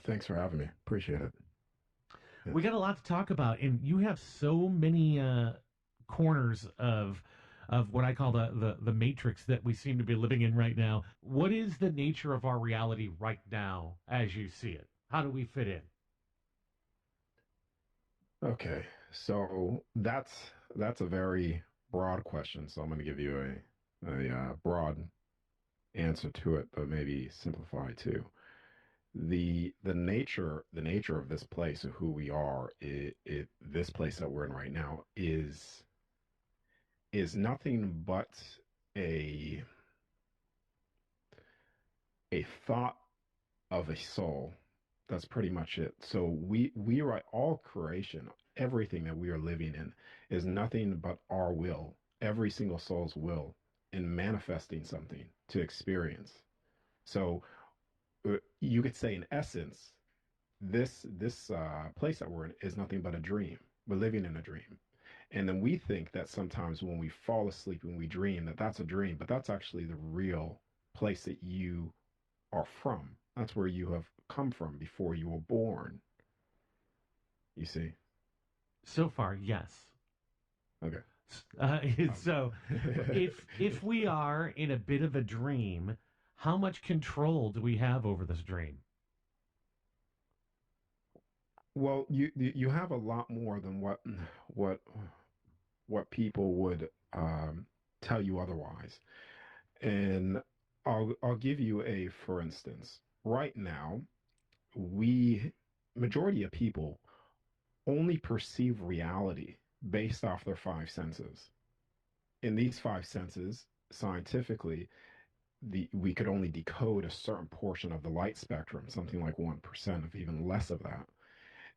Thanks for having me. Appreciate it. We Yes. got a lot to talk about, and you have so many corners of what I call the matrix that we seem to be living in right now. What is the nature of our reality right now, as you see it? How do we fit in? Okay. So that's a very broad question. So I'm going to give you a broad answer to it, but maybe simplify too. The nature of this place of who we are, this place that we're in right now is nothing but a a thought of a soul. That's pretty much it. So we are all creation, everything that we are living in is nothing but our will, every single soul's will in manifesting something to experience. So you could say in essence, this place that we're in is nothing but a dream. We're living in a dream. And then we think that sometimes when we fall asleep and we dream that that's a dream, but that's actually the real place that you are from. That's where you have come from before you were born, you see. So far, yes. Okay. So, if we are in a bit of a dream, how much control do we have over this dream? Well, you have a lot more than what what people would tell you otherwise. And I'll give you a for instance. Right now, we majority of people only perceive reality based off their five senses. In these five senses, scientifically, we could only decode a certain portion of the light spectrum, something like 1% of even less of that.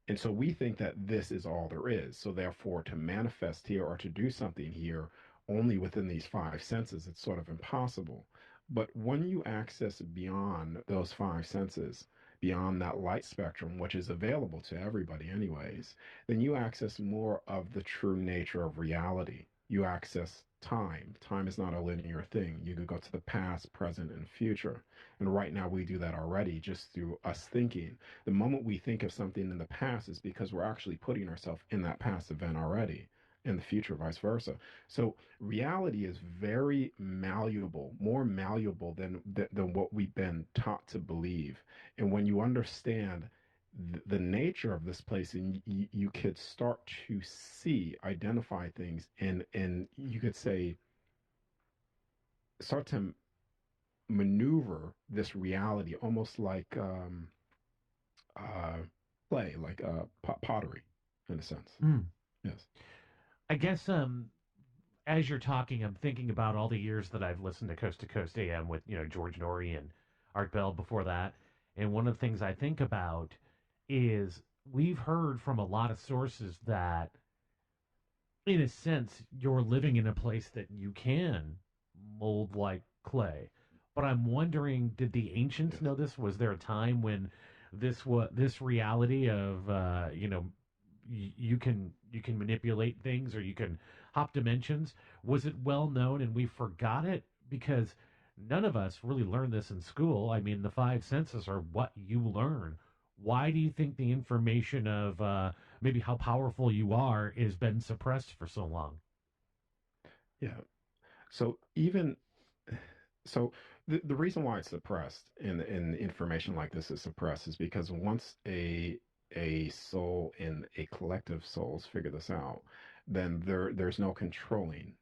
And so we think that this is all there is. So therefore, to manifest here or to do something here only within these five senses, it's sort of impossible. But when you access beyond those five senses, beyond that light spectrum, which is available to everybody anyways, then you access more of the true nature of reality. You access time. Time is not a linear thing. You could go to the past, present, and future. And right now we do that already just through us thinking. The moment we think of something in the past is because we're actually putting ourselves in that past event already, in the future, vice versa. So reality is very malleable, more malleable than what we've been taught to believe. And when you understand the nature of this place, and you could start to see, identify things, and you could say, start to maneuver this reality almost like uh, play, like pottery, in a sense. Hmm. Yes. I guess as you're talking, I'm thinking about all the years that I've listened to Coast AM with George Norrie and Art Bell before that, and one of the things I think about is we've heard from a lot of sources that, in a sense, you're living in a place that you can mold like clay. But I'm wondering, did the ancients Yes. know this? Was there a time when this reality of you can manipulate things or you can hop dimensions, was it well known and we forgot it because none of us really learned this in school? I mean, the five senses are what you learn. Why do you think the information of maybe how powerful you are has been suppressed for so long? Yeah. So even so, the reason why it's suppressed and information like this is suppressed is because once a soul and a collective souls figure this out, then there's no controlling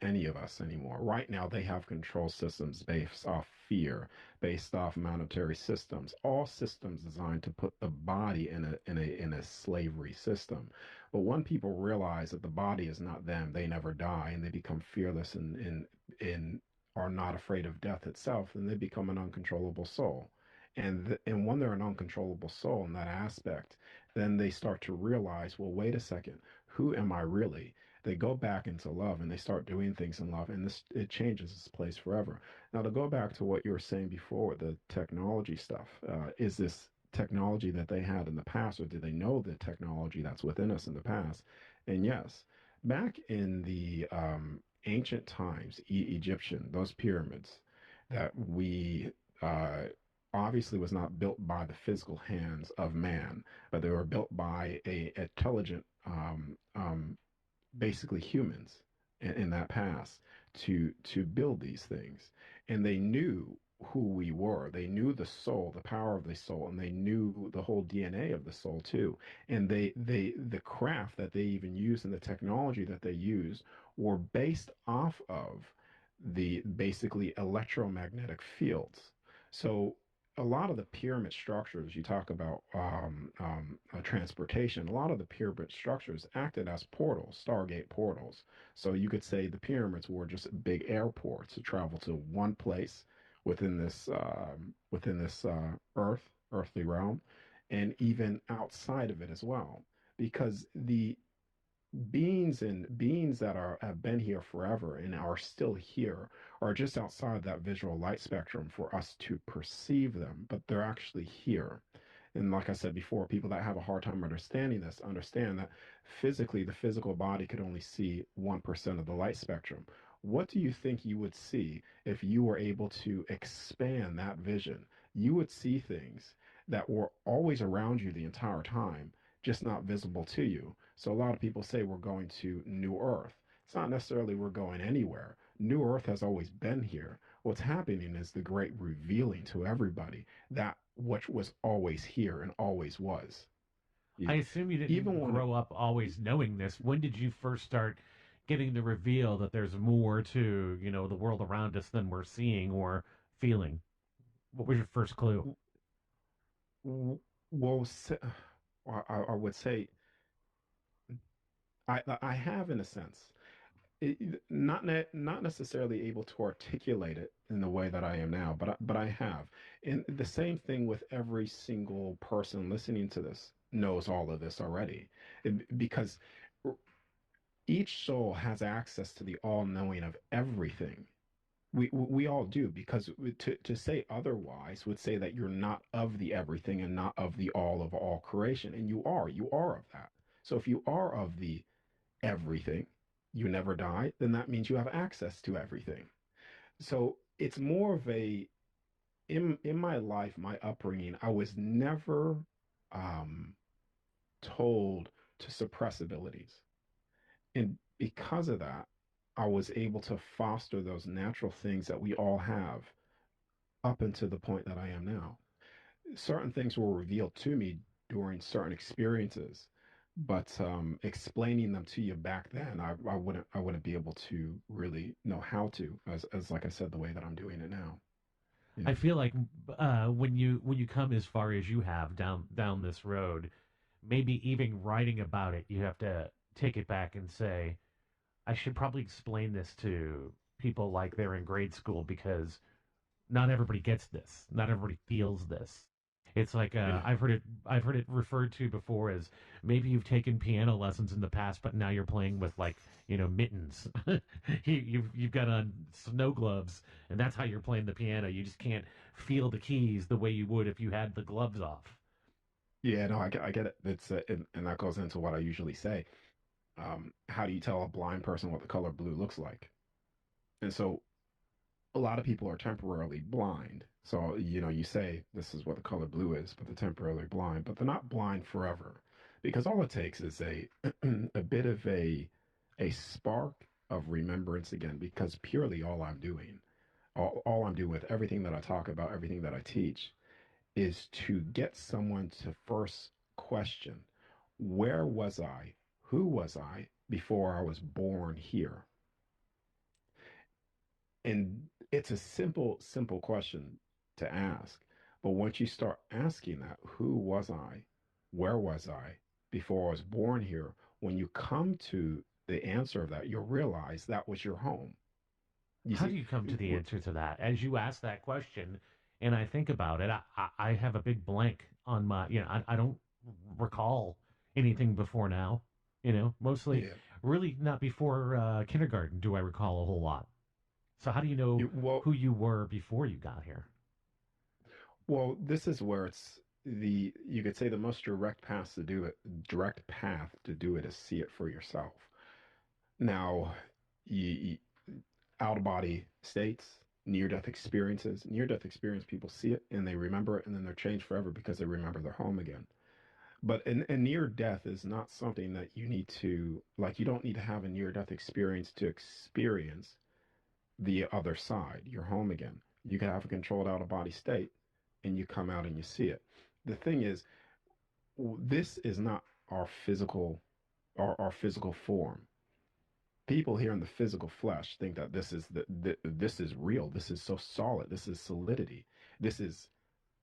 any of us anymore. Right now, they have control systems based off fear, based off monetary systems, all systems designed to put the body in a slavery system. But when people realize that the body is not them, they never die, and they become fearless and are not afraid of death itself, then they become an uncontrollable soul. And when they're an uncontrollable soul in that aspect, then they start to realize, well, wait a second, who am I really? They go back into love and they start doing things in love, and this it changes this place forever. Now, to go back to what you were saying before, the technology stuff, is this technology that they had in the past, or did they know the technology that's within us in the past? And yes, back in the ancient times, Egyptian, those pyramids that we obviously was not built by the physical hands of man, but they were built by a intelligent, basically humans in that past to build these things, and they knew who we were. They knew the soul, the power of the soul, and they knew the whole DNA of the soul too. And the craft that they even used and the technology that they used were based off of the basically electromagnetic fields. So a lot of the pyramid structures you talk about, transportation, a lot of the pyramid structures acted as portals, stargate portals. So you could say the pyramids were just big airports to travel to one place within this earthly realm, and even outside of it as well, because the beings that are have been here forever and are still here are just outside that visual light spectrum for us to perceive them, but they're actually here. And like I said before, people that have a hard time understanding this understand that physically the physical body could only see 1% of the light spectrum. What do you think you would see if you were able to expand that vision? You would see things that were always around you the entire time, just not visible to you. So a lot of people say we're going to New Earth. It's not necessarily we're going anywhere. New Earth has always been here. What's happening is the great revealing to everybody that which was always here and always was. I You, assume you even didn't when grow up always knowing this. When did you first start getting the reveal that there's more to, the world around us than we're seeing or feeling? What was your first clue? well, I would say I have in a sense. Not necessarily able to articulate it in the way that I am now, but I have. And the same thing with every single person listening to this knows all of this already. Because each soul has access to the all-knowing of everything. We all do, because to say otherwise would say that you're not of the everything and not of the all of all creation, and you are of that. So if you are of the everything, you never die, then that means you have access to everything. So it's more of a in my life, my upbringing, I was never um, told to suppress abilities, and because of that, I was able to foster those natural things that we all have up until the point that I am now. Certain things were revealed to me during certain experiences, but explaining them to you back then, I wouldn't be able to really know how to, as like I said, the way that I'm doing it now. I Yeah. feel like when you come as far as you have down this road, maybe even writing about it, you have to take it back and say, I should probably explain this to people like they're in grade school because not everybody gets this. Not everybody feels this. It's like Yeah. I've heard it referred to before as maybe you've taken piano lessons in the past, but now you're playing with like mittens. You've got on snow gloves, and that's how you're playing the piano. You just can't feel the keys the way you would if you had the gloves off. Yeah, no, I get it. It's and that goes into what I usually say. How do you tell a blind person what the color blue looks like? And so a lot of people are temporarily blind. So, you say this is what the color blue is, but they're temporarily blind, but they're not blind forever. Because all it takes is a a bit of a spark of remembrance again, because purely all I'm doing with everything that I talk about, everything that I teach, is to get someone to first question, where was I? Who was I before I was born here? And it's a simple question to ask. But once you start asking that, who was I? Where was I before I was born here? When you come to the answer of that, you'll realize that was your home. You How see, do you come to the answer to that? As you ask that question, and I think about it, I have a big blank on my, I don't recall anything before now. Mostly, yeah. really not before kindergarten do I recall a whole lot. So how do you know Well, who you were before you got here? this is where it's you could say the most direct path to do it is see it for yourself. Now, you out of body states, near death experiences. Near death experience, people see it and they remember it, and then they're changed forever because they remember their home again. But a near death is not something that you need to, like, you don't need to have a near death experience to experience the other side, your home again. You can have a controlled out of body state and you come out and you see it. The thing is, this is not our physical, our physical form. People here in the physical flesh think that this is real. This is so solid. This is solidity. This is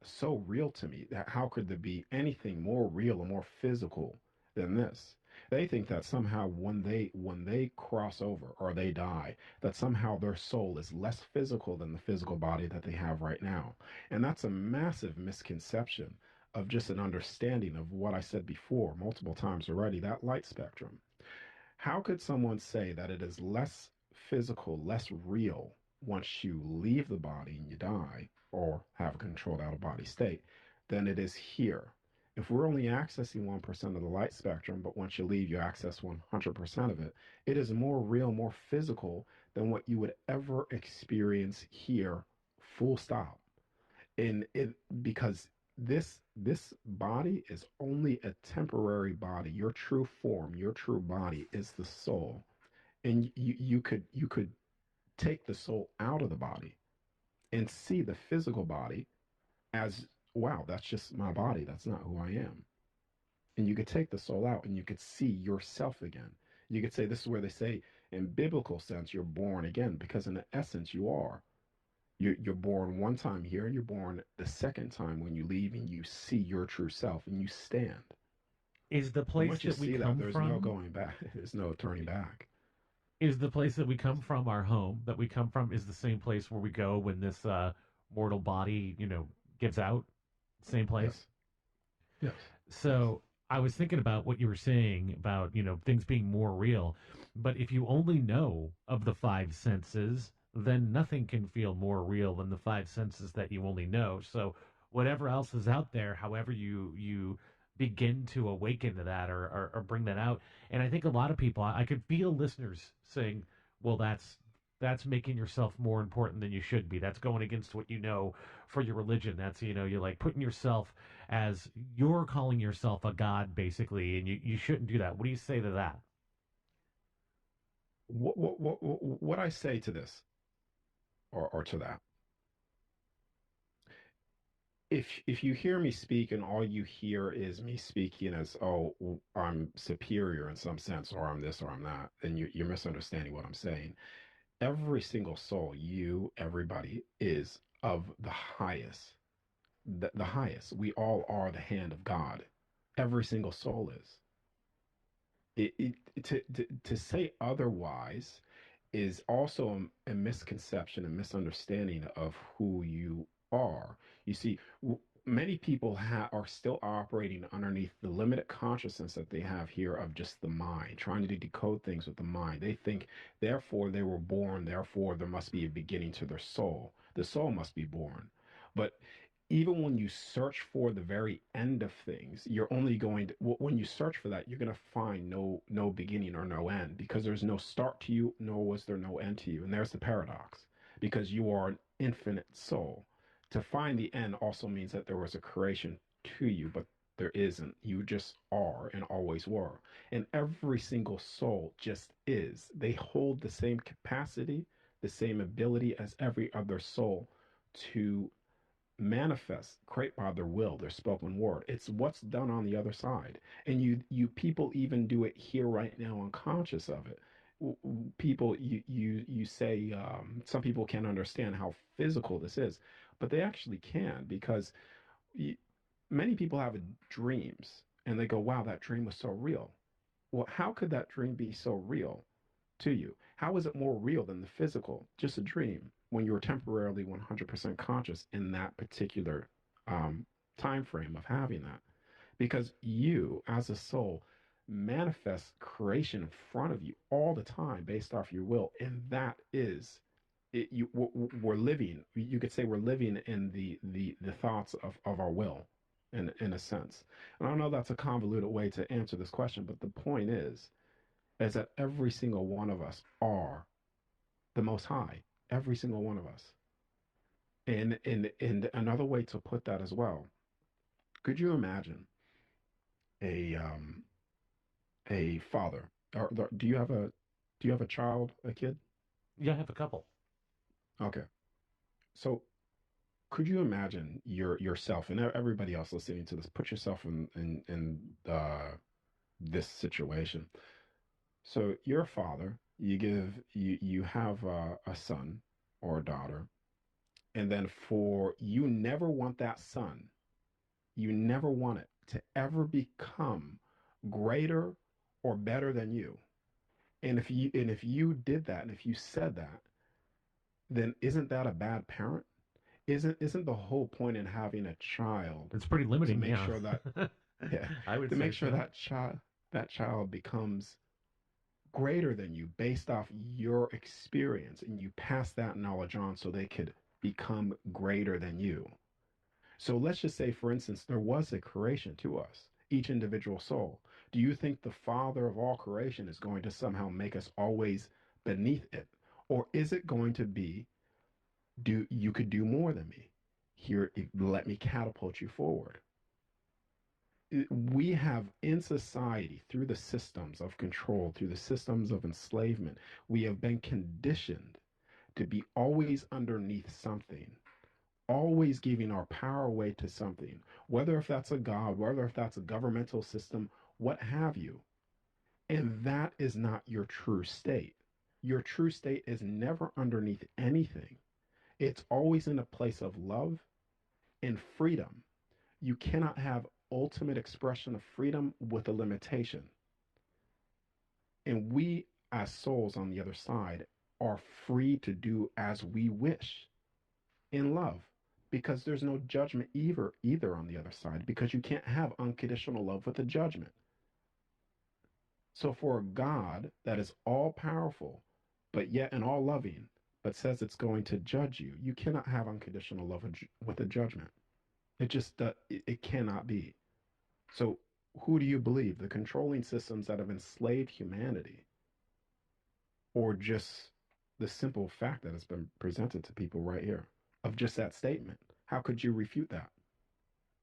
so real to me. How could there be anything more real or more physical than this? They think that somehow when they cross over or they die, that somehow their soul is less physical than the physical body that they have right now. And that's a massive misconception of just an understanding of what I said before multiple times already, that light spectrum. How could someone say that it is less physical, less real once you leave the body and you die or have a controlled out of body state than it is here? If we're only accessing 1% of the light spectrum, but once you leave, you access 100% of it, it is more real, more physical than what you would ever experience here, full stop. And it, because this body is only a temporary body. Your true form, your true body is the soul. And you could take the soul out of the body and see the physical body as, wow, that's just my body. That's not who I am. And you could take the soul out and you could see yourself again. You could say, this is where they say in biblical sense you're born again, because in essence you are. You're born one time here and you're born the second time when you leave and you see your true self and you stand. Is the And place once you that we see that, come there's no from going back. There's no turning back. is the place that we come from, our home that we come from, is the same place where we go when this mortal body, gives out. Same place. Yes. Yes. Yes. So I was thinking about what you were saying about, things being more real. But if you only know of the five senses, then nothing can feel more real than the five senses that you only know. So whatever else is out there, however you begin to awaken to that, or bring that out. And I think a lot of people, I could feel listeners saying, well, that's making yourself more important than you should be. That's going against what you know for your religion. That's, you're like putting yourself as, you're calling yourself a god basically, and you shouldn't do that. What do you say to that? What I say to this, or to that, if you hear me speak and all you hear is me speaking as, oh, I'm superior in some sense, or I'm this or I'm that, then you're misunderstanding what I'm saying. Every single soul, you, everybody, is of the highest. The highest. We all are the hand of God. Every single soul is. To say otherwise is also a misconception, a misunderstanding of who you are. You see, many people are still operating underneath the limited consciousness that they have here of just the mind, trying to decode things with the mind. They think, therefore, they were born, therefore, there must be a beginning to their soul. The soul must be born. But even when you search for the very end of things, you're only going to, when you search for that, you're going to find no beginning or no end, because there's no start to you, nor was there no end to you. And there's the paradox, because you are an infinite soul. To find the end also means that there was a creation to you, but there isn't. You just are and always were. And every single soul just is. They hold the same capacity, the same ability as every other soul to manifest, create by their will, their spoken word. It's what's done on the other side. And you people even do it here right now, unconscious of it. People, you say, some people can't understand how physical this is, but they actually can, because you, many people have dreams and they go, wow, that dream was so real. Well, how could that dream be so real to you? How is it more real than the physical? Just a dream when you're temporarily 100% conscious in that particular um, time frame of having that. Because you, as a soul, manifest creation in front of you all the time based off your will, and that is it. We're living. You could say we're living in the thoughts of our will, in a sense. And I know that's a convoluted way to answer this question, but the point is that every single one of us are the Most High. Every single one of us. And another way to put that as well, could you imagine a a father, or do you have a child, a kid? Yeah, I have a couple. Okay. So could you imagine yourself and everybody else listening to this, put yourself in this situation. So you're a father, you have a son or a daughter, and then for you never want that son, you never want it to ever become greater or better than you. And if you did that, and if you said that, then isn't that a bad parent? Isn't the whole point in having a child It's pretty to limiting, make yeah. sure that, yeah, I would to say make sure so. that child becomes greater than you based off your experience, and you pass that knowledge on so they could become greater than you. So let's just say, for instance, there was a creation to us, each individual soul. Do you think the Father of all creation is going to somehow make us always beneath it? Or is it going to be, do you could do more than me? Here, let me catapult you forward. We have in society, through the systems of control, through the systems of enslavement, we have been conditioned to be always underneath something, always giving our power away to something, whether if that's a god, whether if that's a governmental system, what have you. And that is not your true state. Your true state is never underneath anything. It's always in a place of love and freedom. You cannot have ultimate expression of freedom with a limitation. And we, as souls on the other side, are free to do as we wish in love, because there's no judgment either on the other side, because you can't have unconditional love with a judgment. So for a God that is all powerful, but yet and all loving, but says it's going to judge you, you cannot have unconditional love with a judgment. It just it cannot be. So who do you believe, the controlling systems that have enslaved humanity, or just the simple fact that has been presented to people right here of just that statement? How could you refute that?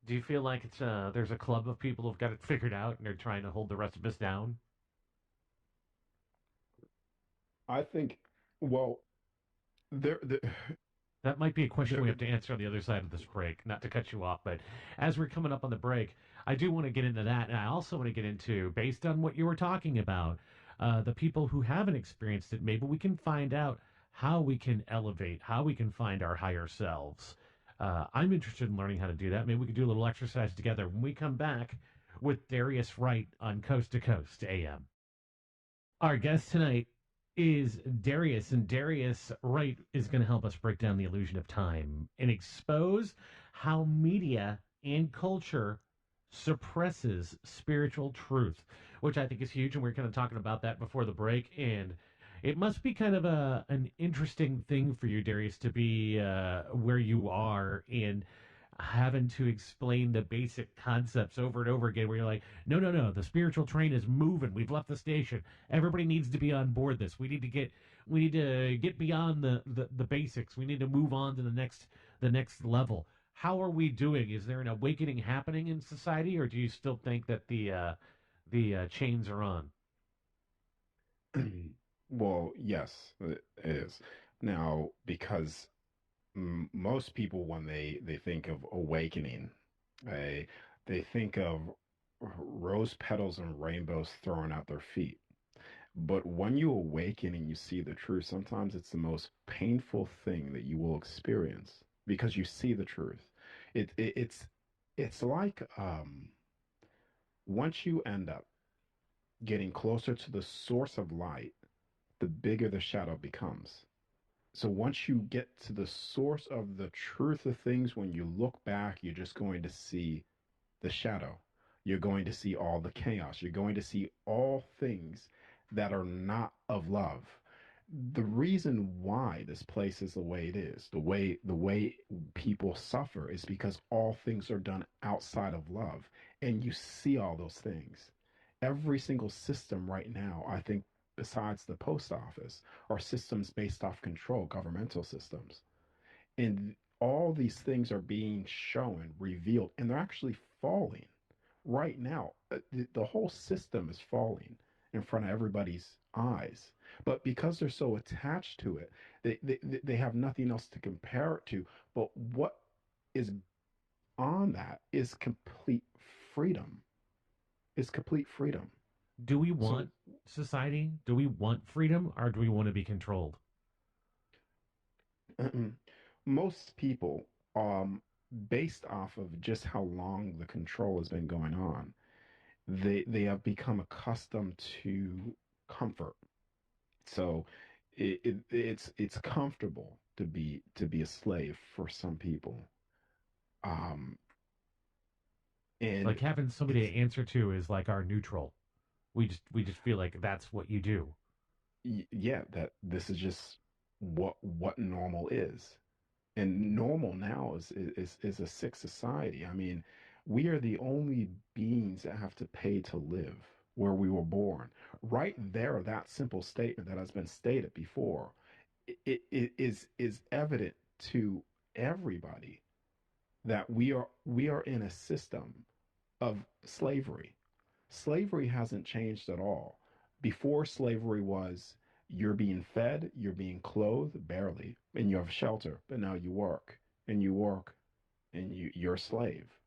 Do you feel like it's there's a club of people who've got it figured out and they're trying to hold the rest of us down? I think, well, there, there, That might be a question there we have to answer on the other side of this break. Not to cut you off, but as we're coming up on the break, I do want to get into that, and I also want to get into, based on what you were talking about, the people who haven't experienced it. Maybe we can find out how we can elevate, how we can find our higher selves. I'm interested in learning how to do that. Maybe we could do a little exercise together when we come back with Darius Wright on Coast to Coast AM. Our guest tonight is Darius, and Darius Wright is going to help us break down the illusion of time and expose how media and culture suppresses spiritual truth, which I think is huge. And we are kind of talking about that before the break. And it must be kind of an interesting thing for you, Darius, to be where you are and having to explain the basic concepts over and over again where you're like, no, no, no, the spiritual train is moving, we've left the station, everybody needs to be on board this, we need to get beyond the basics, we need to move on to the next level. How are we doing? Is there an awakening happening in society, or do you still think that the chains are on? well, yes, it is. Now, because most people, when they think of awakening, they they think of rose petals and rainbows thrown at their feet. But when you awaken and you see the truth, sometimes it's the most painful thing that you will experience, because you see the truth. It's like, once you end up getting closer to the source of light, the bigger the shadow becomes. So once you get to the source of the truth of things, when you look back, you're just going to see the shadow. You're going to see all the chaos. You're going to see all things that are not of love. The reason why this place is the way it is, the way people suffer, is because all things are done outside of love. And you see all those things. Every single system right now, I think, besides the post office, are systems based off control, governmental systems. And all these things are being shown, revealed, and they're actually falling right now. The whole system is falling in front of everybody's eyes. But because they're so attached to it, they have nothing else to compare it to. But what is on that is complete freedom. Is complete freedom. Do we So want society? Do we want freedom, or do we want to be controlled? most people, based off of just how long the control has been going on, they have become accustomed to comfort. So it's comfortable to be a slave for some people. Um, Like and having somebody it's to answer to is like our neutral. We just feel like that's what you do. yeah, that this is just what normal is. And normal now is a sick society. I mean, we are the only beings that have to pay to live where we were born. Right there, that simple statement that has been stated before, it is evident to everybody that we are in a system of slavery. Slavery hasn't changed at all. Before slavery was you're being fed, you're being clothed, barely, and you have shelter, but now you work and you work and you're a slave.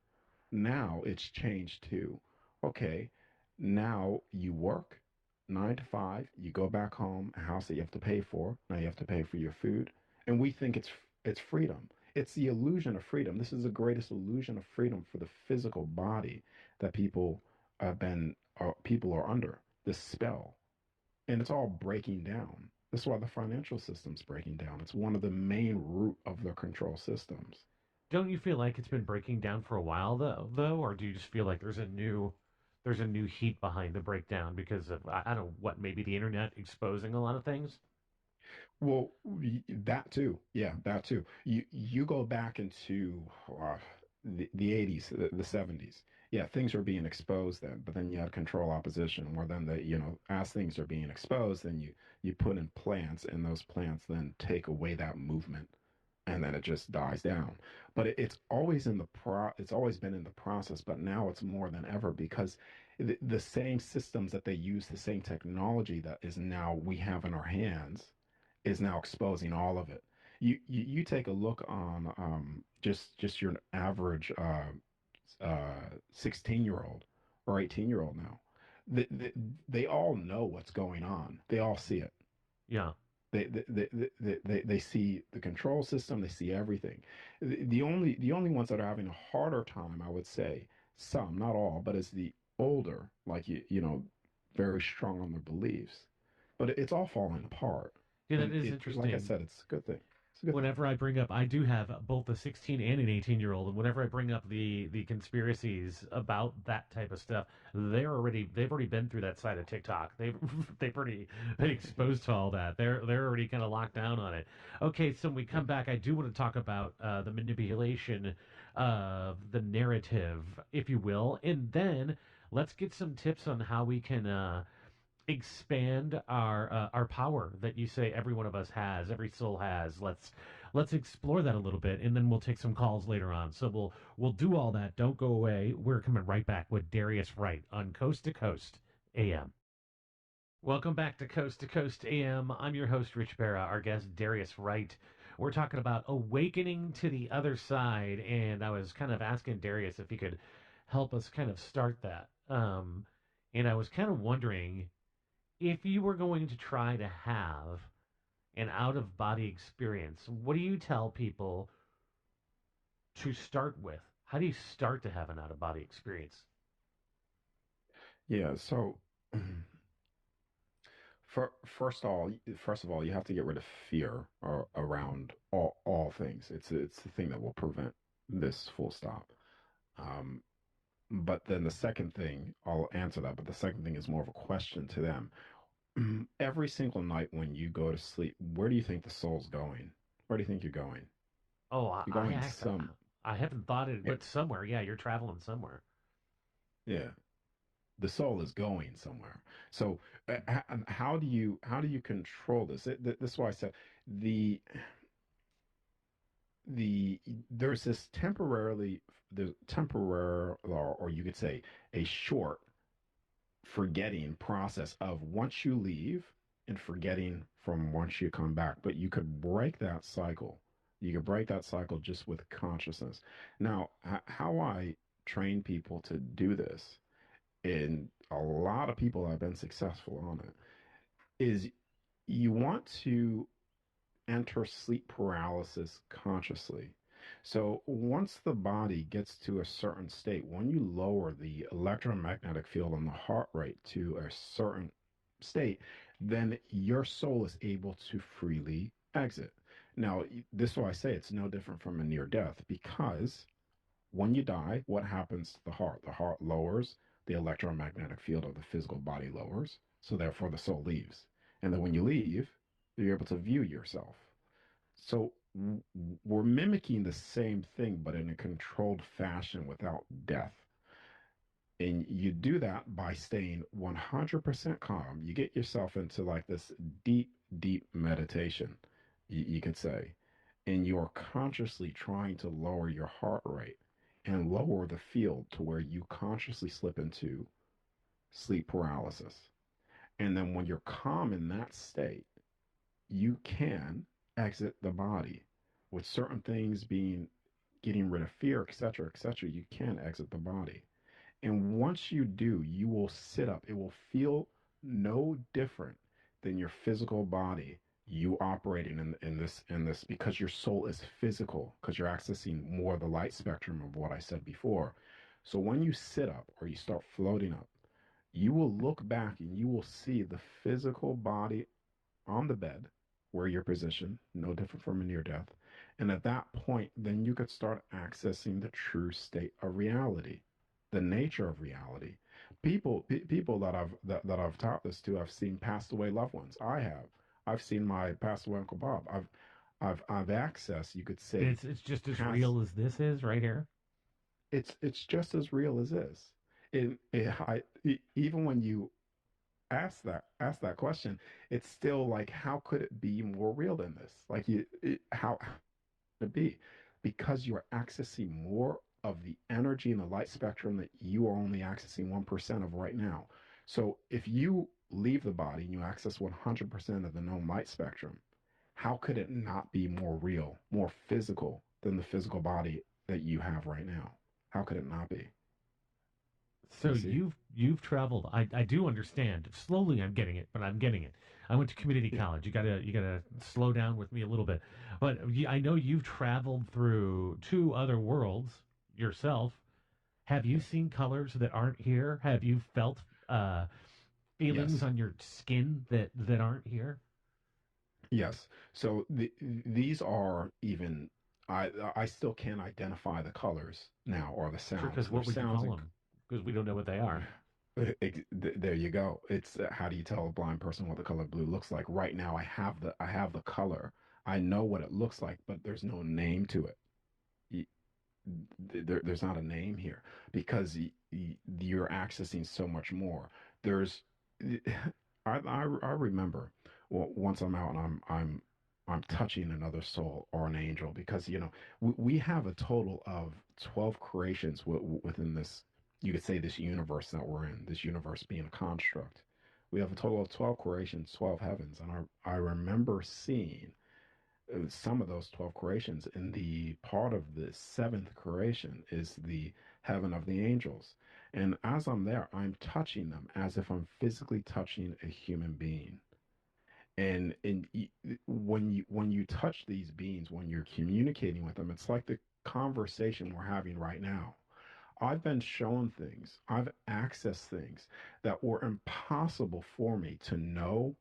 Now it's changed to, okay, now you work 9 to 5, you go back home, a house that you have to pay for. Now you have to pay for your food. And we think it's freedom. It's the illusion of freedom. This is the greatest illusion of freedom for the physical body that people are under this spell. And it's all breaking down. That's why the financial system's breaking down. It's one of the main root of the control systems. Don't you feel like it's been breaking down for a while though, or do you just feel like there's a new heat behind the breakdown because of I don't know what maybe the internet exposing a lot of things? Well, that too. Yeah, that too. You go back into the 80s, the 70s. Yeah, things were being exposed then, but then you had control opposition, where then as things are being exposed, then you put in plants, and those plants then take away that movement, and then it just dies down. But it's always it's always been in the process, but now it's more than ever because the same systems that they use, the same technology that is now we have in our hands is now exposing all of it. You take a look on just your average 16-year-old or 18-year-old now. They, they all know what's going on. They all see it. Yeah. They see the control system. They see everything. The only ones that are having a harder time, I would say, some, not all, but is the older, like very strong on their beliefs. But it's all falling apart. Yeah, that And is like I interesting. said, it's a good thing. It's a good thing. Whenever I bring up, I do have both a 16 and an 18-year-old, and whenever I bring up the conspiracies about that type of stuff, they've already been through that side of TikTok. They've they've already been exposed to all that. They're already kind of locked down on it. Okay, so when we Yeah. come back, I do want to talk about the manipulation of the narrative, if you will, and then let's get some tips on how we can expand our power that you say every one of us has, every soul has. Let's explore that a little bit, and then we'll take some calls later on. So we'll do all that. Don't go away. We're coming right back with Darius Wright on Coast to Coast AM. Welcome back to Coast AM. I'm your host, Rich Barra. Our guest, Darius Wright. We're talking about awakening to the other side, and I was kind of asking Darius if he could help us kind of start that. And I was kind of wondering if you were going to try to have an out of body experience, what do you tell people to start with? How do you start to have an out of body experience? Yeah. So, first of all, you have to get rid of fear around all things. It's the thing that will prevent this full stop. Um, but then the second thing, I'll answer that. But the second thing is more of a question to them. Every single night when you go to sleep, where do you think the soul's going? Where do you think you're going? Oh, You're going some, I haven't thought it, yeah, but somewhere, yeah, you're traveling somewhere. yeah. The soul is going somewhere. So, how do you control this? This is why I said the the there's this temporarily the temporary, or you could say a short forgetting process of once you leave and forgetting from once you come back. But you could break that cycle. You could break that cycle just with consciousness. Now, how I train people to do this, and a lot of people have been successful on it, is you want to enter sleep paralysis consciously. So once the body gets to a certain state, when you lower the electromagnetic field and the heart rate to a certain state, then your soul is able to freely exit. Now, this is why I say it's no different from a near death, because when you die, what happens to the heart? The heart lowers, the electromagnetic field of the physical body lowers, so therefore the soul leaves. And then when you leave, you're able to view yourself. So we're mimicking the same thing, but in a controlled fashion without death. And you do that by staying 100% calm. You get yourself into like this deep, deep meditation, you could say. And you're consciously trying to lower your heart rate and lower the field to where you consciously slip into sleep paralysis. And then when you're calm in that state, you can exit the body with certain things being getting rid of fear, etc., etc. You can exit the body. And once you do, you will sit up. It will feel no different than your physical body. You operating in this because your soul is physical, because you're accessing more of the light spectrum of what I said before. So when you sit up or you start floating up, you will look back and you will see the physical body on the bed where you're positioned, no different from a near death. And at that point, then you could start accessing the true state of reality, the nature of reality. People that I've taught this to, I've seen passed away loved ones. I have. I've seen my passed away Uncle Bob. I've accessed, you could And say, it's just as past. real as this is right here. It's just as real as this. Even when you ask that question, it's still like, how could it be more real than this? Like how could it be? Because you are accessing more of the energy and the light spectrum that you are only accessing 1% of right now. So if you leave the body and you access 100% of the known light spectrum, how could it not be more real, more physical than the physical body that you have right now? How could it not be? So You see? you've traveled. I do understand. Slowly, I'm getting it, but I'm getting it. I went to community Yeah. college. You gotta slow down with me a little bit. But I know you've traveled through two other worlds yourself. Have you Yes. seen colors that aren't here? Have you felt feelings Yes. on your skin that aren't here? Yes. So these are even I still can't identify the colors now or the Sure, sounds. because what There's would you sounds call and them? Because we don't know what they are. there you go. It's how do you tell a blind person what the color blue looks like? Right now, I have the color. I know what it looks like, but there's no name to it. Y- there's not a name here because you're accessing so much more. There's I remember, well, once I'm out and I'm touching another soul or an angel, because we have a total of 12 creations within this, you could say, this universe that we're in, this universe being a construct. We have a total of 12 creations, 12 heavens, and I remember seeing some of those 12 creations. And the part of the seventh creation is the heaven of the angels. And as I'm there, I'm touching them as if I'm physically touching a human being. And when you touch these beings, when you're communicating with them, it's like the conversation we're having right now. I've been shown things, I've accessed things that were impossible for me to know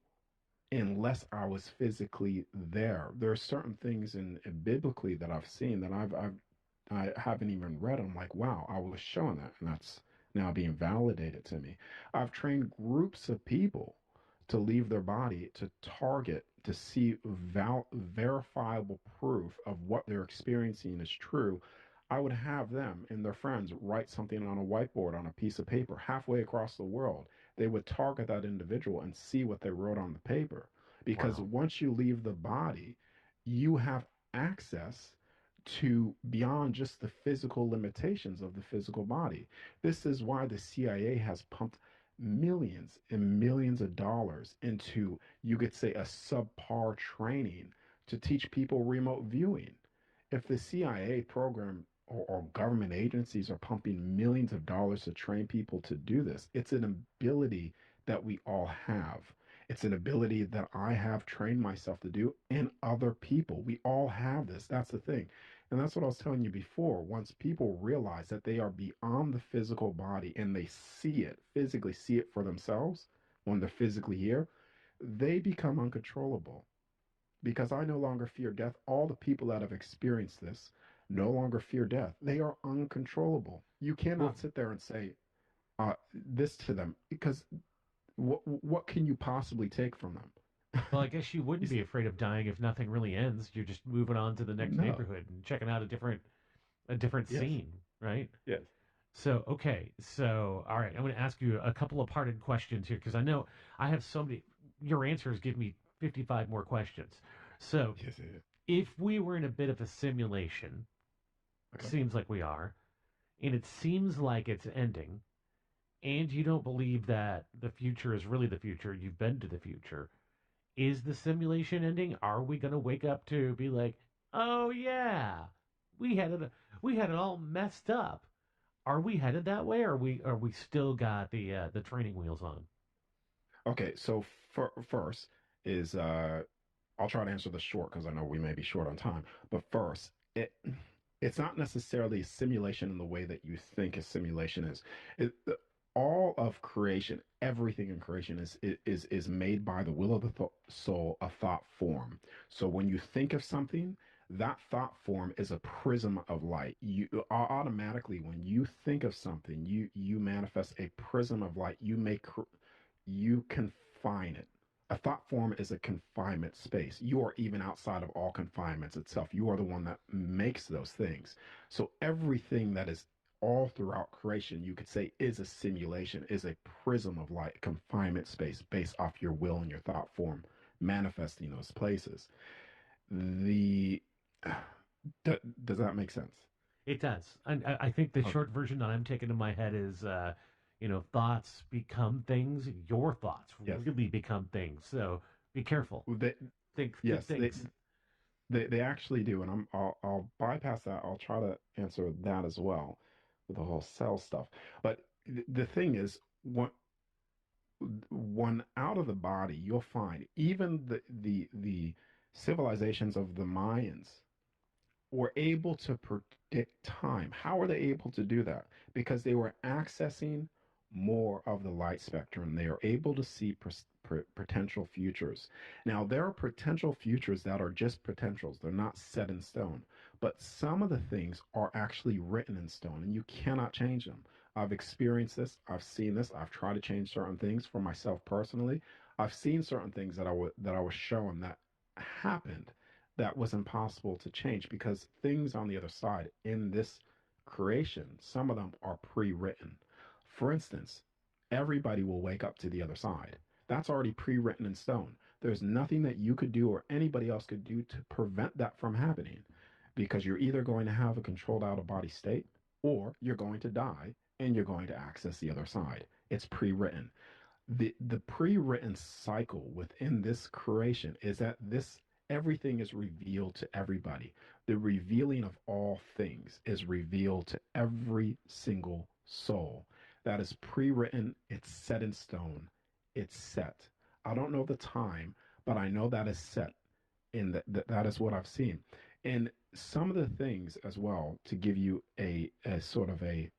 unless I was physically there. There are certain things in biblically that I've seen that I haven't even read. I'm like, wow, I was shown that, and that's now being validated to me. I've trained groups of people to leave their body to target to see verifiable proof of what they're experiencing is true. I would have them and their friends write something on a whiteboard on a piece of paper halfway across the world. They would target that individual and see what they wrote on the paper. Because Wow. once you leave the body, you have access to beyond just the physical limitations of the physical body. This is why the CIA has pumped millions and millions of dollars into, you could say, a subpar training to teach people remote viewing. If the CIA program or government agencies are pumping millions of dollars to train people to do this, it's an ability that we all have. It's an ability that I have trained myself to do and other people. We all have this. That's the thing. And that's what I was telling you before. Once people realize that they are beyond the physical body and they see it, physically see it for themselves when they're physically here, they become uncontrollable. Because I no longer fear death. All the people that have experienced this no longer fear death. They are uncontrollable. You cannot Well, sit there and say this to them because what can you possibly take from them? well, I guess you wouldn't be afraid of dying if nothing really ends. You're just moving on to the next No. neighborhood and checking out a different Yes. scene, right? Yes. So, okay. So, all right, I'm going to ask you a couple of parted questions here because I know I have so many. Your answers give me 55 more questions. So, Yes. Yes. if we were in a bit of a simulation, Okay. seems like we are, and it seems like it's ending, and you don't believe that the future is really the future, you've been to the future, is the simulation ending? Are we going to wake up to be like, oh yeah, we had it, we had it all messed up? Are we headed that way? Or are we still got the training wheels on? Okay. So first is I'll try to answer this short because I know we may be short on time. But first, it's not necessarily a simulation in the way that you think a simulation is. It, all of creation, everything in creation is made by the will of the soul, a thought form. So when you think of something, that thought form is a prism of light. You automatically, when you think of something, you manifest a prism of light. You confine it. A thought form is a confinement space. You are even outside of all confinements itself. You are the one that makes those things. So everything that is all throughout creation, you could say, is a simulation, is a prism of light, confinement space based off your will and your thought form manifesting those places. The does that make sense? It does. I think the Okay. short version that I'm taking in my head is, thoughts become things. Your thoughts Yes. really become things. So be careful. They, Think good yes. things. They actually do, and I'll bypass that. I'll try to answer that as well with the whole cell stuff. But the thing is, one out of the body, you'll find even the civilizations of the Mayans were able to predict time. How are they able to do that? Because they were accessing more of the light spectrum. They are able to see potential futures. Now, there are potential futures that are just potentials, they're not set in stone. But some of the things are actually written in stone and you cannot change them. I've experienced this, I've seen this, I've tried to change certain things for myself personally. I've seen certain things that I was shown that happened that was impossible to change because things on the other side in this creation, some of them are pre-written. For instance, everybody will wake up to the other side. That's already pre-written in stone. There's nothing that you could do or anybody else could do to prevent that from happening because you're either going to have a controlled out of body state or you're going to die and you're going to access the other side. It's pre-written. The pre-written cycle within this creation is that this everything is revealed to everybody. The revealing of all things is revealed to every single soul. That is pre-written, it's set in stone, it's set. I don't know the time, but I know that is set in that is what I've seen. And some of the things as well to give you a sort of a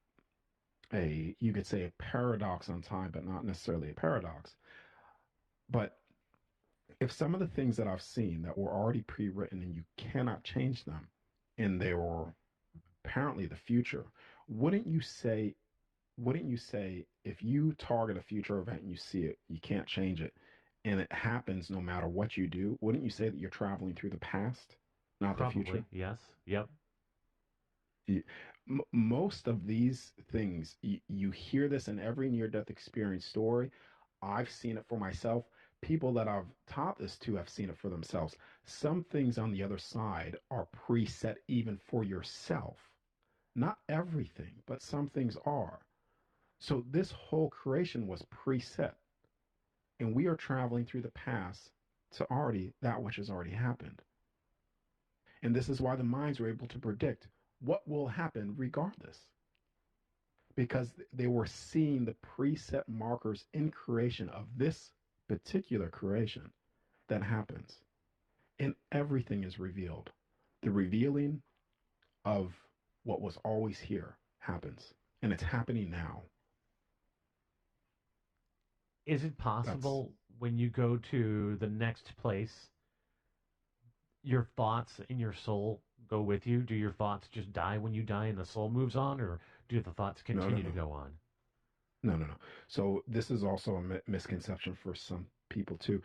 you could say a paradox on time, but not necessarily a paradox. But if some of the things that I've seen that were already pre-written and you cannot change them, and they were apparently the future, wouldn't you say? Wouldn't you say if you target a future event and you see it, you can't change it, and it happens no matter what you do? Wouldn't you say that you're traveling through the past, not the future? Probably. Yes. Yep. Most of these things, you hear this in every near death experience story. I've seen it for myself. people that I've taught this to have seen it for themselves. Some things on the other side are preset even for yourself. Not everything, but some things are. So this whole creation was preset, and we are traveling through the past to already that which has already happened. And this is why the minds are able to predict what will happen regardless, because they were seeing the preset markers in creation of this particular creation that happens. And everything is revealed. The revealing of what was always here happens, and it's happening now. Is it That's possible when you go to the next place, your thoughts and your soul go with you? Do your thoughts just die when you die and the soul moves on, or do the thoughts no, no, continue to no, go on? no, no, no. So this is also a misconception for some people too.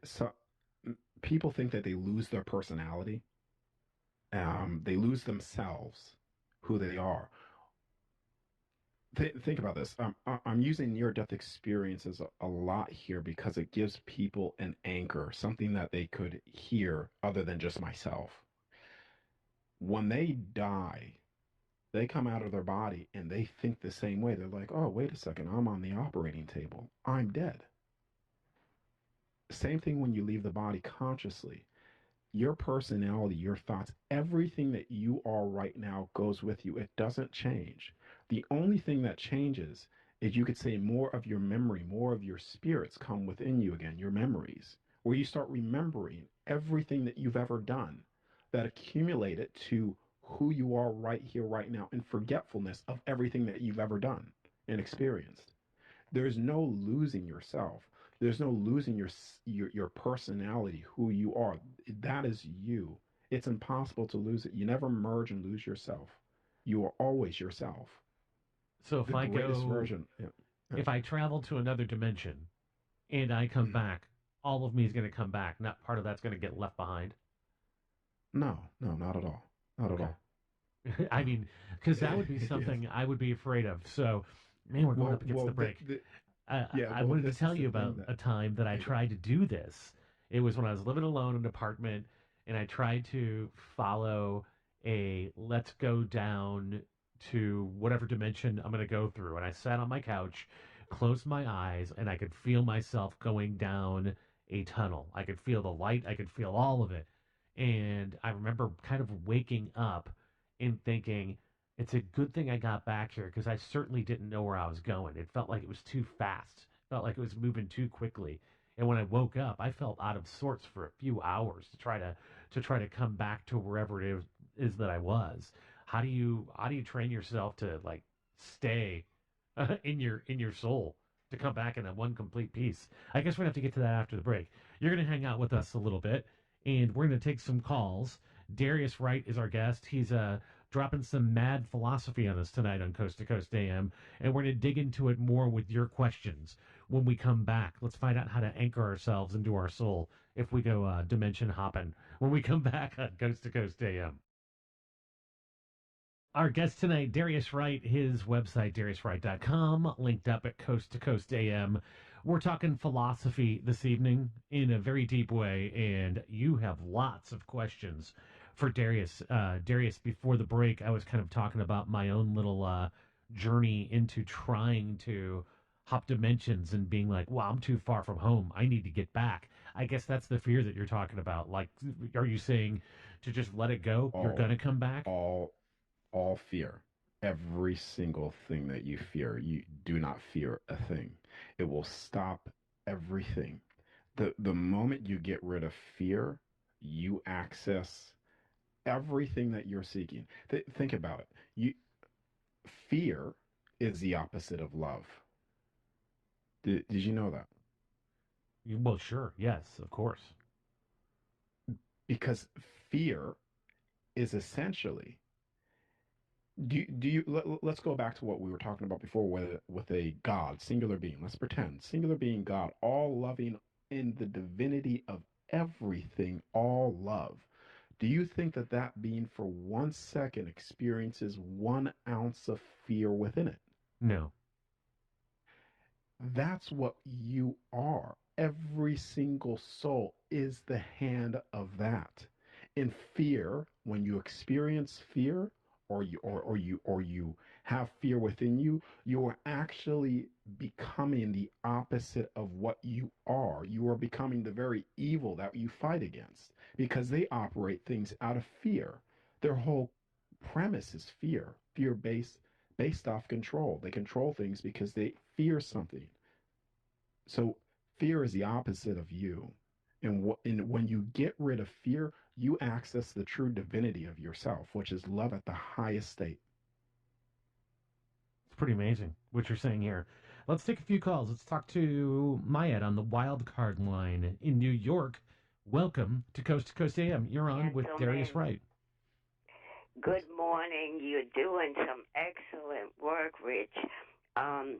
So people think that they lose their personality. They lose themselves, who they are. Think about this. I'm using near-death experiences a lot here because it gives people an anchor, something that they could hear other than just myself. When they die, they come out of their body and they think the same way. They're like, oh, wait a second, I'm on the operating table. I'm dead. Same thing when you leave the body consciously. Your personality, your thoughts, everything that you are right now goes with you. It doesn't change. The only thing that changes is, you could say, more of your memory, more of your spirits come within you again, your memories, where you start remembering everything that you've ever done that accumulated to who you are right here, right now, and forgetfulness of everything that you've ever done and experienced. There's no losing yourself. There's no losing your personality, who you are. That is you. It's impossible to lose it. You never merge and lose yourself. You are always yourself. So The greatest version. Yeah. Yeah. if I travel to another dimension and I come Mhm. back, all of me is going to come back. Not part of that's going to get left behind. No, no, not at all. Not at Okay. all. I No. mean, because that would be Yes. something I would be afraid of. So, man, we're going Well, up against well, the break. yeah. I Well, wanted to this is tell the you about thing that. a time that I Okay, go tried to do this. It was when I was living alone in an apartment, and I tried to follow a let's go down to whatever dimension I'm going to go through. And I sat on my couch, closed my eyes, and I could feel myself going down a tunnel. I could feel the light, I could feel all of it. And I remember kind of waking up and thinking, it's a good thing I got back here because I certainly didn't know where I was going. It felt like it was too fast. It felt like it was moving too quickly. And when I woke up, I felt out of sorts for a few hours to try to come back to wherever it is that I was. How do you train yourself to like stay in your soul to come back in a one complete piece? I guess we're gonna have to get to that after the break. You're gonna hang out with us a little bit, and we're gonna take some calls. Darius Wright is our guest. He's dropping some mad philosophy on us tonight on Coast to Coast AM, and we're going to dig into it more with your questions when we come back. Let's find out how to anchor ourselves into our soul if we go dimension hopping when we come back on Coast to Coast AM. Our guest tonight, Darius Wright, his website, dariuswright.com, linked up at Coast to Coast AM. We're talking philosophy this evening in a very deep way, and you have lots of questions for Darius. Darius, before the break, I was kind of talking about my own little journey into trying to hop dimensions and being like, well, I'm too far from home. I need to get back. I guess that's the fear that you're talking about. Like, are you saying to just let it go? You're all, going to come back? all, all fear. Every single thing that you fear, you do not fear a thing. It will stop everything. The moment you get rid of fear, you access everything that you're seeking. Think about it. You Fear is the opposite of love. Did you know that? Well, sure. Yes, of course. Because fear is essentially, let's go back to what we were talking about before with a God, singular being. Let's pretend singular being God, all loving in the divinity of everything, all love. Do you think that that being for 1 second experiences 1 ounce of fear within it? No. That's what you are. Every single soul is the hand of that. In fear, when you experience fear, or you have fear within you, you are actually becoming the opposite of what you are. You are becoming the very evil that you fight against because they operate things out of fear. Their whole premise is fear, fear based off control. They control things because they fear something. So fear is the opposite of you. And when you get rid of fear, you access the true divinity of yourself, which is love at the highest state. It's pretty amazing what you're saying here. Let's take a few calls. Let's talk to Mayed on the wild card line in New York. Welcome to Coast AM. You're on with Darius Gentlemen, Wright. good morning. You're doing some excellent work, Rich. Um,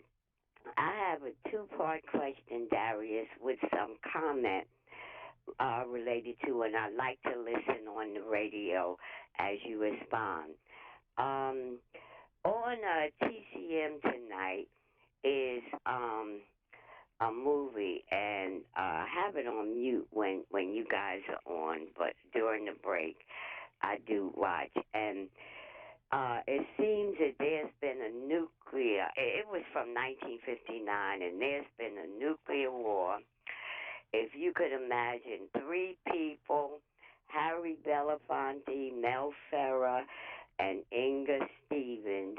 I have a two-part question, Darius, with some comment related to, and I'd like to listen on the radio as you respond. Um, on TCM tonight is a movie, and I have it on mute when you guys are on, but during the break, I do watch, and it seems that there's been a nuclear. It was from 1959, and there's been a nuclear war. If you could imagine, three people: Harry Belafonte, Mel Ferrer, and Inga Stevens,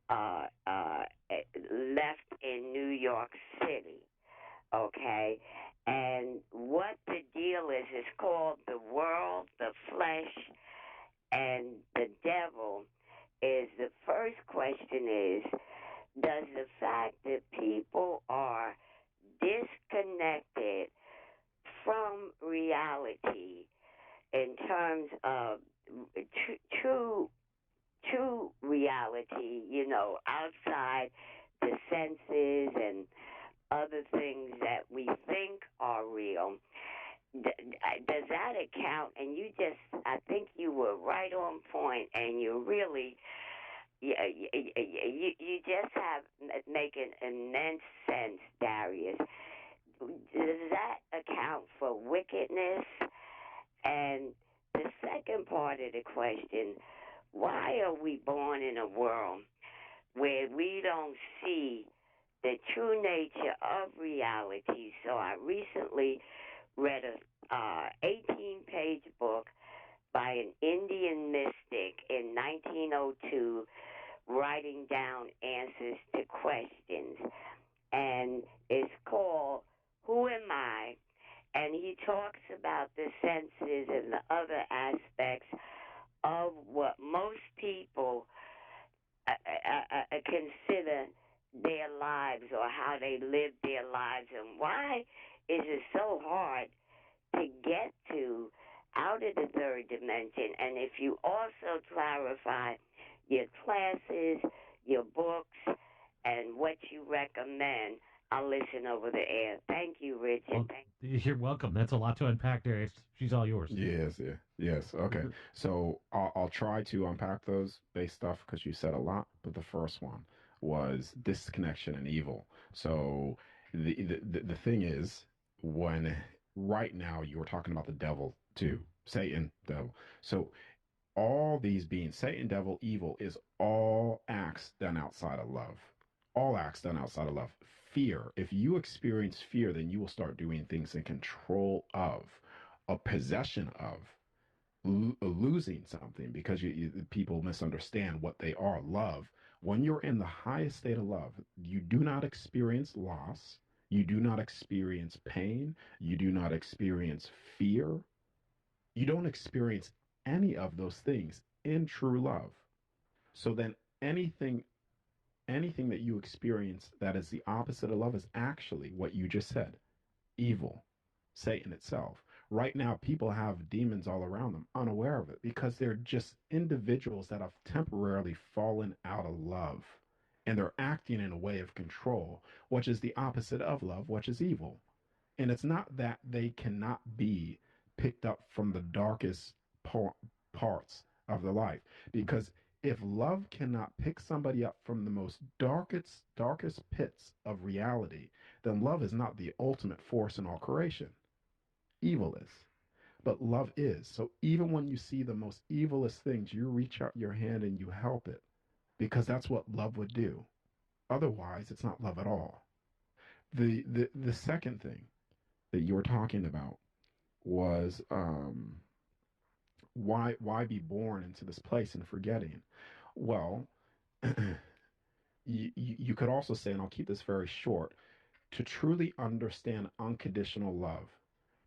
uh, uh, left in New York City. Okay, and what the deal is called the world, the flesh, and the devil. Is the first question is, does the fact that people are disconnected from reality in terms of true true reality, outside the senses and other things that we think are real, does that account? And I think you were right on point, and you really, you just have making immense sense, Darius. Does that account for wickedness? And the second part of the question: why are we born in a world where we don't see the true nature of reality? So I recently read a 18-page book by an Indian mystic in 1902, writing down answers to questions, and it's called "Who Am I?" And he talks about the senses and the other aspects of what most people consider their lives, or how they live their lives, and why is it so hard to get to out of the third dimension. And if you also clarify your classes, your books, and what you recommend, I'll listen over the air. Thank you, Richard. Well, you're welcome. That's a lot to unpack, Darius. She's all yours. Yes, yeah, yes. Okay, so I'll try to unpack those based off because you said a lot, but the first one was disconnection and evil. So the thing is, when right now you were talking about the devil too, Satan, devil. So all these beings, Satan, devil, evil, is all acts done outside of love. All acts done outside of love. Fear. If you experience fear, then you will start doing things in control of, a possession of, losing something because people misunderstand what they are. Love. When you're in the highest state of love, you do not experience loss. You do not experience pain. You do not experience fear. You don't experience any of those things in true love. So then anything that you experience that is the opposite of love is actually what you just said: evil, Satan itself. Right now, people have demons all around them, unaware of it, because they're just individuals that have temporarily fallen out of love. And they're acting in a way of control, which is the opposite of love, which is evil. And it's not that they cannot be picked up from the darkest parts of their life, because If love cannot pick somebody up from the most darkest pits of reality, then love is not the ultimate force in all creation. Evil is. But love is. So even when you see the most evilest things, you reach out your hand and you help it because that's what love would do. Otherwise, it's not love at all. The second thing that you were talking about was why be born into this place and forgetting? Well, you could also say, and I'll keep this very short, to truly understand unconditional love,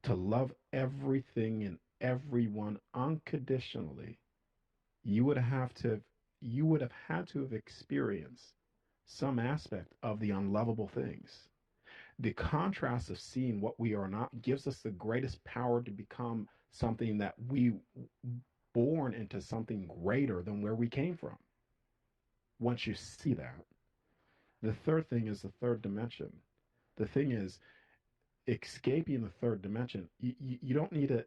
to love everything and everyone unconditionally, you would have to you would have had to have experienced some aspect of the unlovable things. The contrast of seeing what we are not gives us the greatest power to become something that we born into something greater than where we came from. Once you see that, the third thing is the third dimension. The thing is, escaping the third dimension, you don't need to.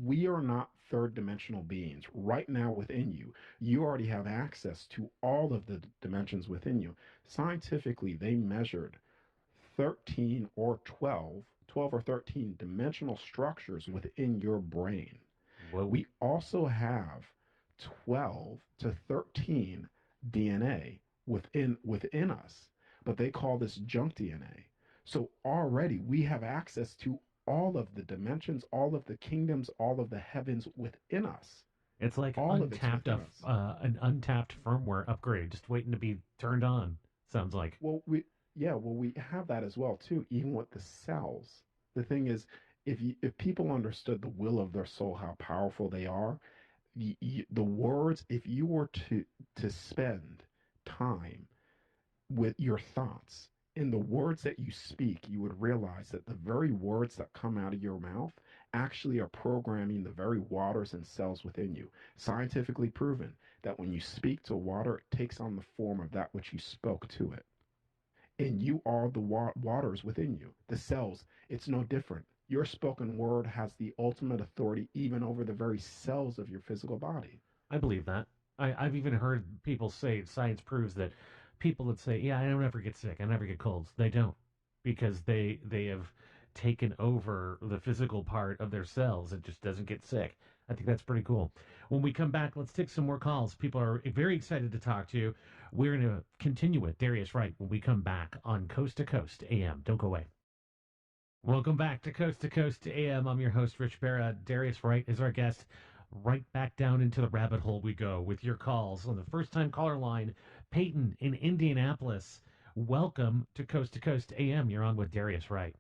We are not third dimensional beings. Right now within you, you already have access to all of the dimensions within you. Scientifically, they measured 13 or 12 or 13 dimensional structures within your brain. Whoa. We also have 12 to 13 DNA within us, but they call this junk DNA. So already we have access to all of the dimensions, all of the kingdoms, all of the heavens within us. It's like All of it's untapped within us. an untapped firmware upgrade, just waiting to be turned on. Sounds like. Well, we have that as well too, even with the cells. The thing is, if people understood the will of their soul, how powerful they are, the words, if you were to spend time with your thoughts in the words that you speak, you would realize that the very words that come out of your mouth actually are programming the very waters and cells within you. Scientifically proven that when you speak to water, it takes on the form of that which you spoke to it. And you are the waters within you, the cells. It's no different. Your spoken word has the ultimate authority even over the very cells of your physical body. I believe that. I've even heard people say science proves that people that say, "Yeah, I don't ever get sick, I never get colds," they don't, because they have taken over the physical part of their cells. It just doesn't get sick. I think that's pretty cool. When we come back, let's take some more calls. People are very excited to talk to you. We're going to continue with Darius Wright when we come back on Coast to Coast AM. Don't go away. Welcome back to Coast AM. I'm your host, Rich Barra. Darius Wright is our guest. Right back down into the rabbit hole we go with your calls on the first time caller line. Peyton in Indianapolis. Welcome to Coast AM. You're on with Darius Wright.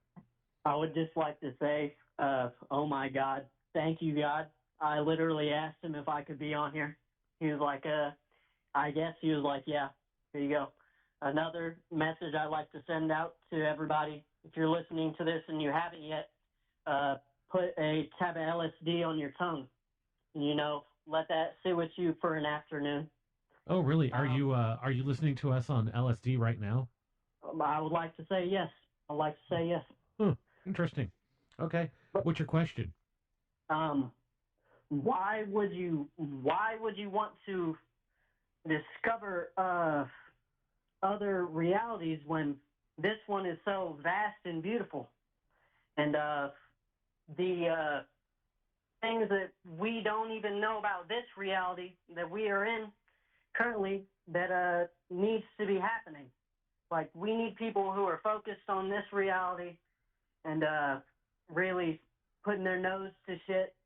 I would just like to say, oh my God, thank you, God. I literally asked him if I could be on here. He was like, I guess he was like, yeah, here you go. Another message I'd like to send out to everybody. If you're listening to this and you haven't yet, put a tab of LSD on your tongue. You know, let that sit with you for an afternoon. Oh, really? Are you listening to us on LSD right now? I would like to say yes. I'd like to say yes. Interesting. Okay. What's your question? Why would you want to discover other realities when this one is so vast and beautiful, and the things that we don't even know about this reality that we are in currently that needs to be happening. Like, we need people who are focused on this reality and really putting their nose to shit.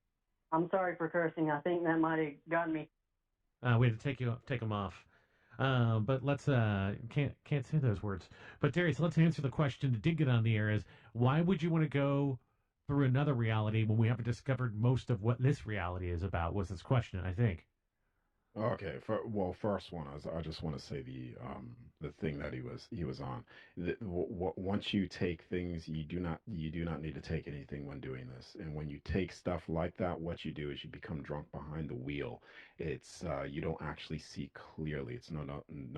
I'm sorry for cursing. I think that might have gotten me. We had to take them off. But let's can't say those words. But Darius, let's answer the question that did get on the air: is why would you want to go through another reality when we haven't discovered most of what this reality is about? Was this question, I think. Okay. First one is I just want to say the thing that he was on. Once you take things, you do not need to take anything when doing this. And when you take stuff like that, what you do is you become drunk behind the wheel. It's you don't actually see clearly. It's no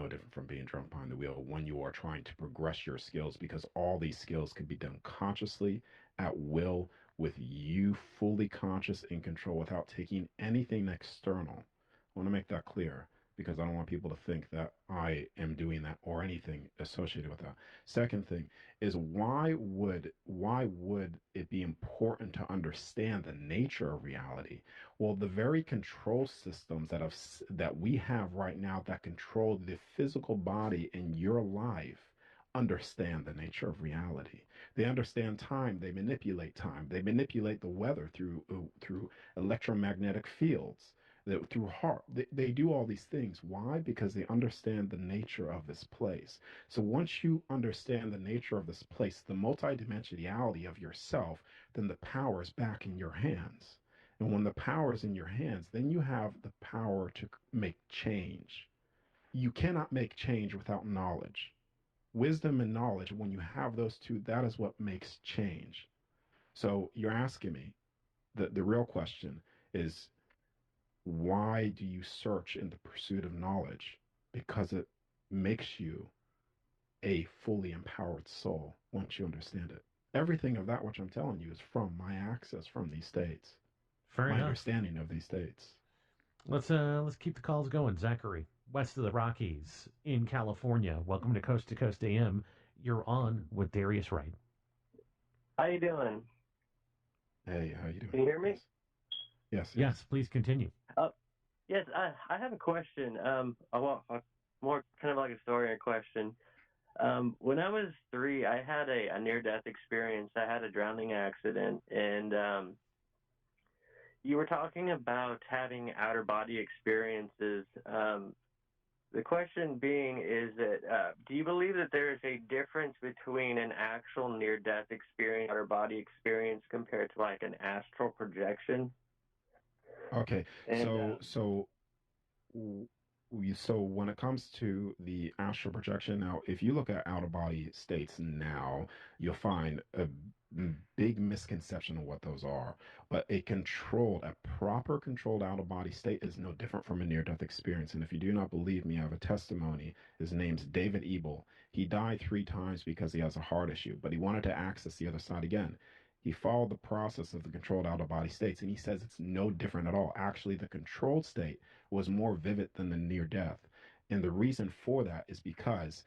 different from being drunk behind the wheel when you are trying to progress your skills, because all these skills can be done consciously at will with you fully conscious in control without taking anything external. I want to make that clear because I don't want people to think that I am doing that or anything associated with that. Second thing is why would it be important to understand the nature of reality? Well, the very control systems that we have right now that control the physical body in your life understand the nature of reality. They understand time. They manipulate the weather through electromagnetic fields. Through heart, they do all these things. Why? Because they understand the nature of this place. So once you understand the nature of this place, the multidimensionality of yourself, then the power is back in your hands. And when the power is in your hands, then you have the power to make change. You cannot make change without knowledge. Wisdom and knowledge, when you have those two, that is what makes change. So you're asking me, the real question is, why do you search in the pursuit of knowledge? Because it makes you a fully empowered soul once you understand it. Everything of that which I'm telling you is from my access from these states, Fair my enough. understanding of these states. Let's keep the calls going. Zachary, west of the Rockies in California. Welcome to Coast AM. You're on with Darius Wright. How you doing? Hey, how you doing? Can you hear me? Yes. Yes, please continue. Yes, I have a question. I want more kind of like a story or question. When I was 3, I had a near-death experience. I had a drowning accident, and you were talking about having outer-body experiences. The question being is that do you believe that there is a difference between an actual near-death experience, outer-body experience, compared to like an astral projection? Okay. And So when it comes to the astral projection, now if you look at out of body states now, you'll find a big misconception of what those are. But a proper controlled out of body state is no different from a near death experience. And if you do not believe me, I have a testimony. His name's David Ebel. He died 3 times because he has a heart issue, but he wanted to access the other side again. He followed the process of the controlled out of body states, and he says it's no different at all. Actually, the controlled state was more vivid than the near death. And the reason for that is because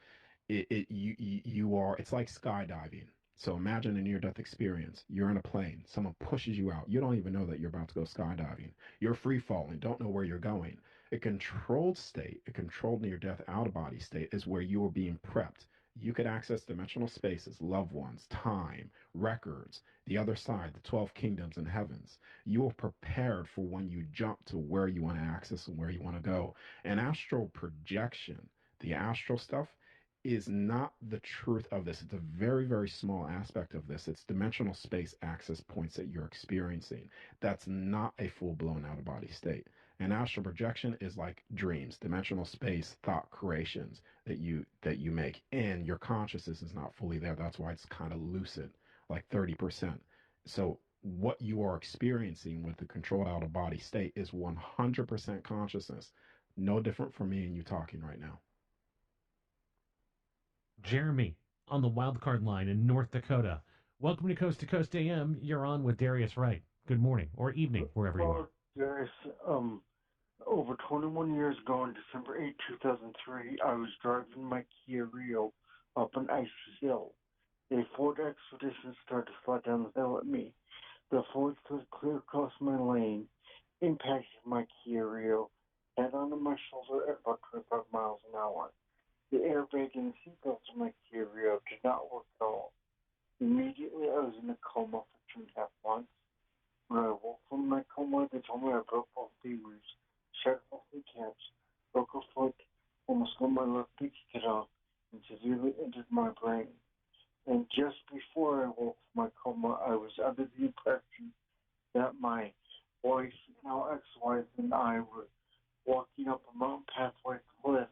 you are, it's like skydiving. So imagine a near death experience. You're in a plane, someone pushes you out. You don't even know that you're about to go skydiving. You're free falling, don't know where you're going. A controlled state, a controlled near death out of body state, is where you are being prepped. You could access dimensional spaces, loved ones, time, records, the other side, the 12 kingdoms and heavens. You are prepared for when you jump to where you want to access and where you want to go. And astral projection, the astral stuff, is not the truth of this. It's a very, very small aspect of this. It's dimensional space access points that you're experiencing. That's not a full blown out of body state. And astral projection is like dreams, dimensional space thought creations that you make. And your consciousness is not fully there. That's why it's kind of lucid, like 30%. So what you are experiencing with the controlled out of body state is 100% consciousness. No different from me and you talking right now. Jeremy on the wild card line in North Dakota. Welcome to Coast AM. You're on with Darius Wright. Good morning or evening, wherever you are. Darius, over 21 years ago, on December 8, 2003, I was driving my Kia Rio up an icy hill. A Ford Expedition started to slide down the hill at me. The Ford slid clear across my lane, impacted my Kia Rio, head onto my shoulder at about 25 miles an hour. The airbag and the seatbelt on my Kia Rio did not work at all. Immediately, I was in a coma for 2.5 months. When I woke from my coma, they told me I broke both femurs, shattered both kneecaps, broke a foot, almost got my left pinky cut off, and severely injured my brain. And just before I woke from my coma, I was under the impression that my wife, now ex-wife, and I were walking up a mountain pathway cliff.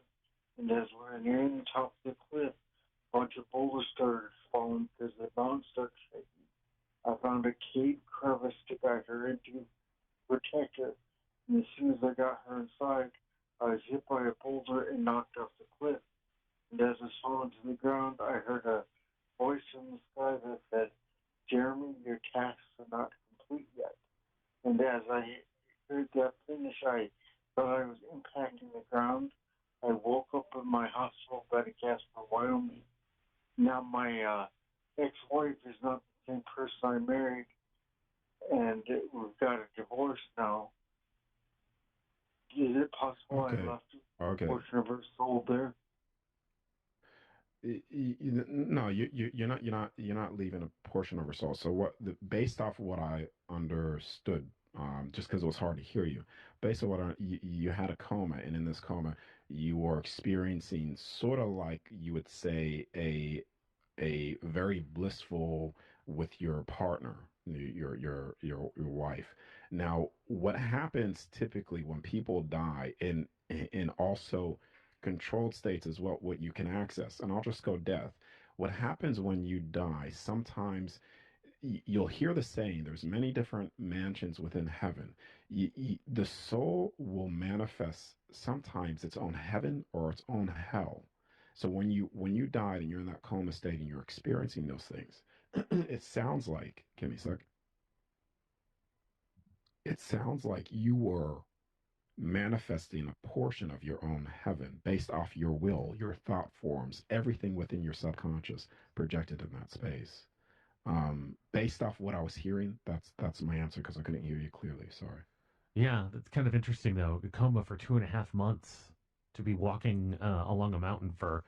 And as we were nearing the top of the cliff, a bunch of boulders started falling because the mountain started shaking. I found a cave crevice to guide her into to protect her. And as soon as I got her inside, I was hit by a boulder and knocked off the cliff. And as I fell to the ground, I heard a voice in the sky that said, "Jeremy, your tasks are not complete yet." And as I heard that finish, I thought I was Now my ex-wife is not the same person I married, and we've got a divorce now. Is it possible I Okay. left a Okay. portion of her soul there? No, you're not leaving a portion of her soul. So based off of what I understood, just because it was hard to hear you, based on you had a coma, and in this coma, you were experiencing sort of like you would say a very blissful with your partner, your wife. Now, what happens typically when people die, and also controlled states is what you can access. And I'll just go death. What happens when you die? Sometimes you'll hear the saying. There's many different mansions within heaven. The soul will manifest sometimes its own heaven or its own hell. So when you died and you're in that coma state and you're experiencing those things, it sounds like, give me a sec. It sounds like you were manifesting a portion of your own heaven based off your will, your thought forms, everything within your subconscious projected in that space. Based off what I was hearing, that's my answer because I couldn't hear you clearly. Sorry. Yeah, that's kind of interesting though. A coma for 2.5 months to be walking along a mountain for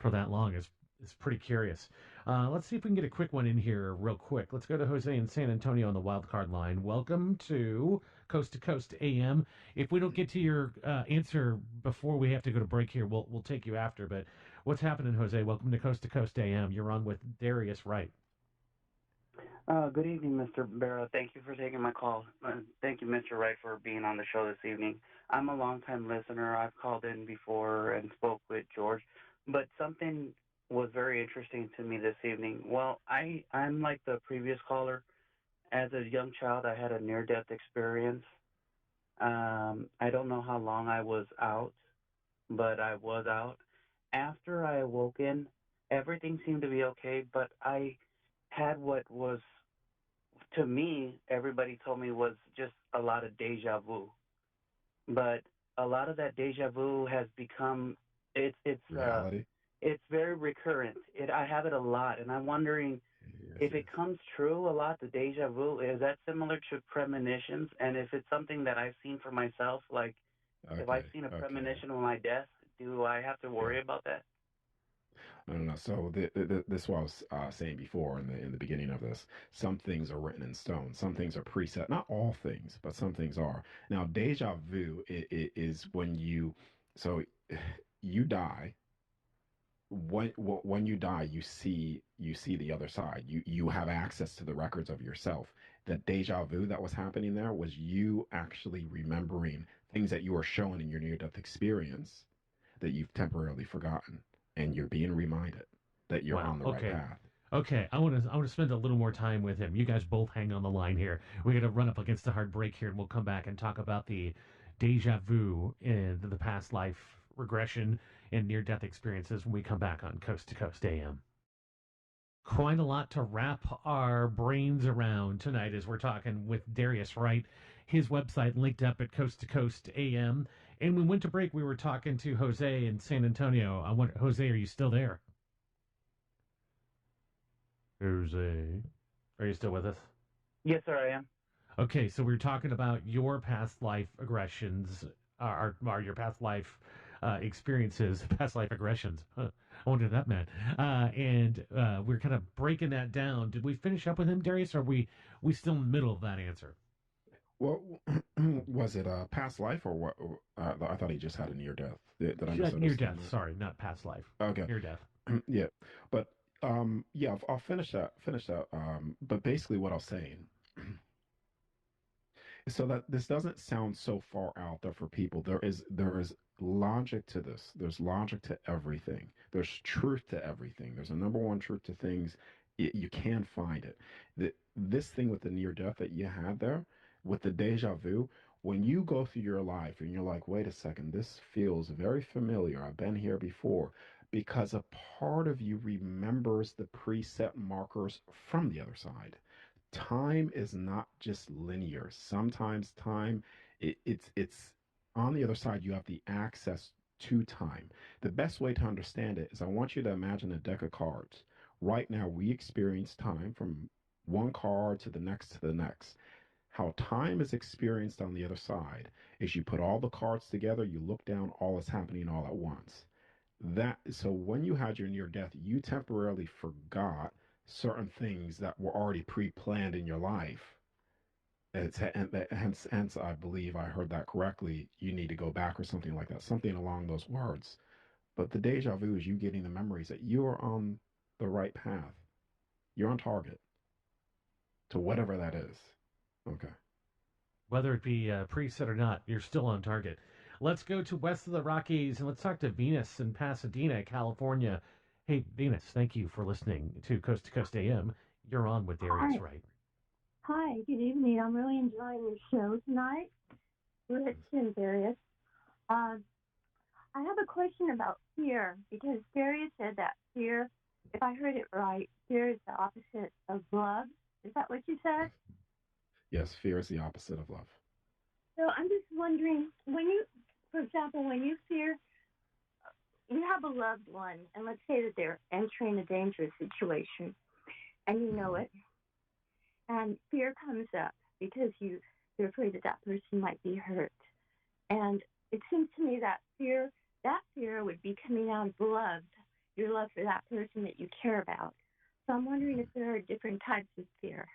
that long is pretty curious. Let's see if we can get a quick one in here real quick. Let's go to Jose in San Antonio on the wild card line. Welcome to Coast AM. If we don't get to your answer before we have to go to break here, we'll take you after. But what's happening, Jose? Welcome to Coast AM. You're on with Darius Wright. Good evening, Mr. Barrow. Thank you for taking my call. Thank you, Mr. Wright, for being on the show this evening. I'm a longtime listener. I've called in before and spoke with George, but something was very interesting to me this evening. Well, I'm like the previous caller. As a young child, I had a near-death experience. I don't know how long I was out, but I was out. After I awoke in, everything seemed to be okay, but I had what was to me, everybody told me was just a lot of deja vu. But a lot of that deja vu has become it's it's uh Reality. it's very recurrent. I have it a lot, and I'm wondering Yes, if it yes. comes true a lot. The deja vu, is that similar to premonitions? And if it's something that I've seen for myself, like if I've Okay. seen a Okay. premonition of my death, do I have to Yeah. worry about that? No, no, no. So this is what I was saying before in the beginning of this. Some things are written in stone. Some things are preset. Not all things, but some things are. Now, deja vu is when so you die. When you die, you see the other side. You have access to the records of yourself. The deja vu that was happening there was you actually remembering things that you were shown in your near-death experience that you've temporarily forgotten, and you're being reminded that you're Wow. on the right Okay. path. Okay, I want to spend a little more time with him. You guys both hang on the line here. We're gonna run up against a hard break here, and we'll come back and talk about the deja vu and the past life regression and near death experiences when we come back on Coast to Coast AM. Quite a lot to wrap our brains around tonight as we're talking with Darius Wright. His website linked up at Coast to Coast AM. And we went to break. We were talking to Jose in San Antonio. I wonder, Jose, are you still there? Jose, are you still with us? Yes, sir, I am. Okay, so we were talking about your past life aggressions, or your past life experiences, past life aggressions. Huh, I wonder what that meant. And we're kind of breaking that down. Did we finish up with him, Darius? Or are we still in the middle of that answer? Well, was it a past life or what? I thought he just had a near death. Did I Near misunderstand death. that? Sorry, not past life. Okay. Near death. Yeah, but yeah, I'll finish that. Finish that. But basically, what I was saying, so that this doesn't sound so far out there for people. There is logic to this. There's logic to everything. There's truth to everything. There's a number one truth to things. You can find it. This thing with the near death that you had there, with the deja vu, when you go through your life and you're like, wait a second, this feels very familiar. I've been here before. Because a part of you remembers the preset markers from the other side. Time is not just linear. Sometimes time it's on the other side. You have the access to time. The best way to understand it is I want you to imagine a deck of cards. Right now, we experience time from one card to the next to the next. How time is experienced on the other side is you put all the cards together, you look down, all is happening all at once. That so when you had your near death, you temporarily forgot certain things that were already pre-planned in your life. Hence, I believe I heard that correctly. You need to go back or something like that, something along those words. But the deja vu is you getting the memories that you are on the right path. You're on target to whatever that is. Okay. Whether it be preset or not, you're still on target. Let's go to west of the Rockies and let's talk to Venus in Pasadena, California. Hey, Venus, thank you for listening to Coast AM. You're on with Darius, Hi. right? Hi, good evening. I'm really enjoying your show tonight, Rich and Darius. I have a question about fear because Darius said that fear, if I heard it right, fear is the opposite of love. Is that what you said? Yes, fear is the opposite of love. So I'm just wondering, for example, when you fear, you have a loved one, and let's say that they're entering a dangerous situation, and you know it, and fear comes up because you're afraid that that person might be hurt. And it seems to me that fear would be coming out of love, your love for that person that you care about. So I'm wondering if there are different types of fear.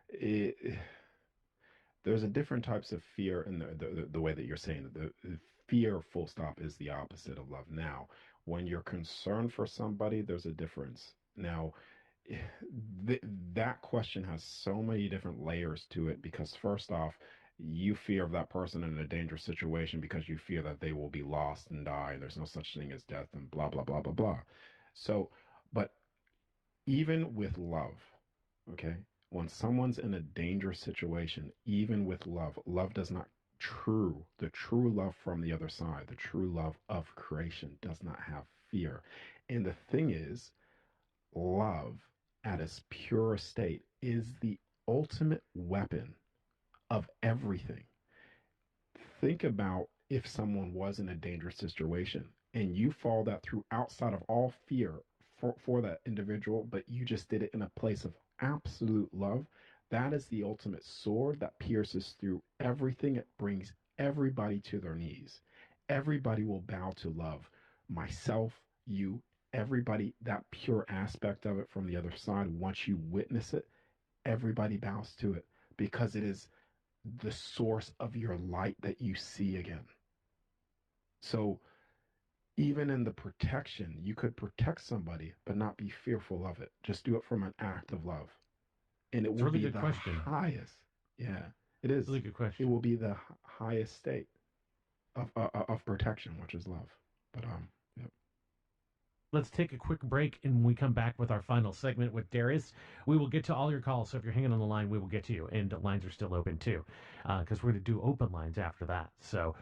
It, there's a different types of fear in the way that you're saying it. The fear, full stop, is the opposite of love. Now, when you're concerned for somebody, there's a difference. Now, th- that question has so many different layers to it because first off, you fear of that person in a dangerous situation because you fear that they will be lost and die and there's no such thing as death and blah blah blah blah blah. So, but even with love, okay, when someone's in a dangerous situation, even with love, love does not the true love from the other side, the true love of creation does not have fear. And the thing is, love at its purest state is the ultimate weapon of everything. Think about if someone was in a dangerous situation and you follow that through outside of all fear for that individual, but you just did it in a place of absolute love. That is the ultimate sword that pierces through everything. It brings everybody to their knees. Everybody will bow to love. Myself, you, everybody, that pure aspect of it from the other side, once you witness it, everybody bows to it because it is the source of your light that you see again. So even in the protection, you could protect somebody but not be fearful of it. Just do it from an act of love. And it It's a will really be good the question. highest. Yeah, it is. Really good It question. will be the highest state of protection, which is love. But yep. Let's take a quick break and when we come back with our final segment with Darius, we will get to all your calls. So if you're hanging on the line, we will get to you. And lines are still open too, because we're going to do open lines after that. So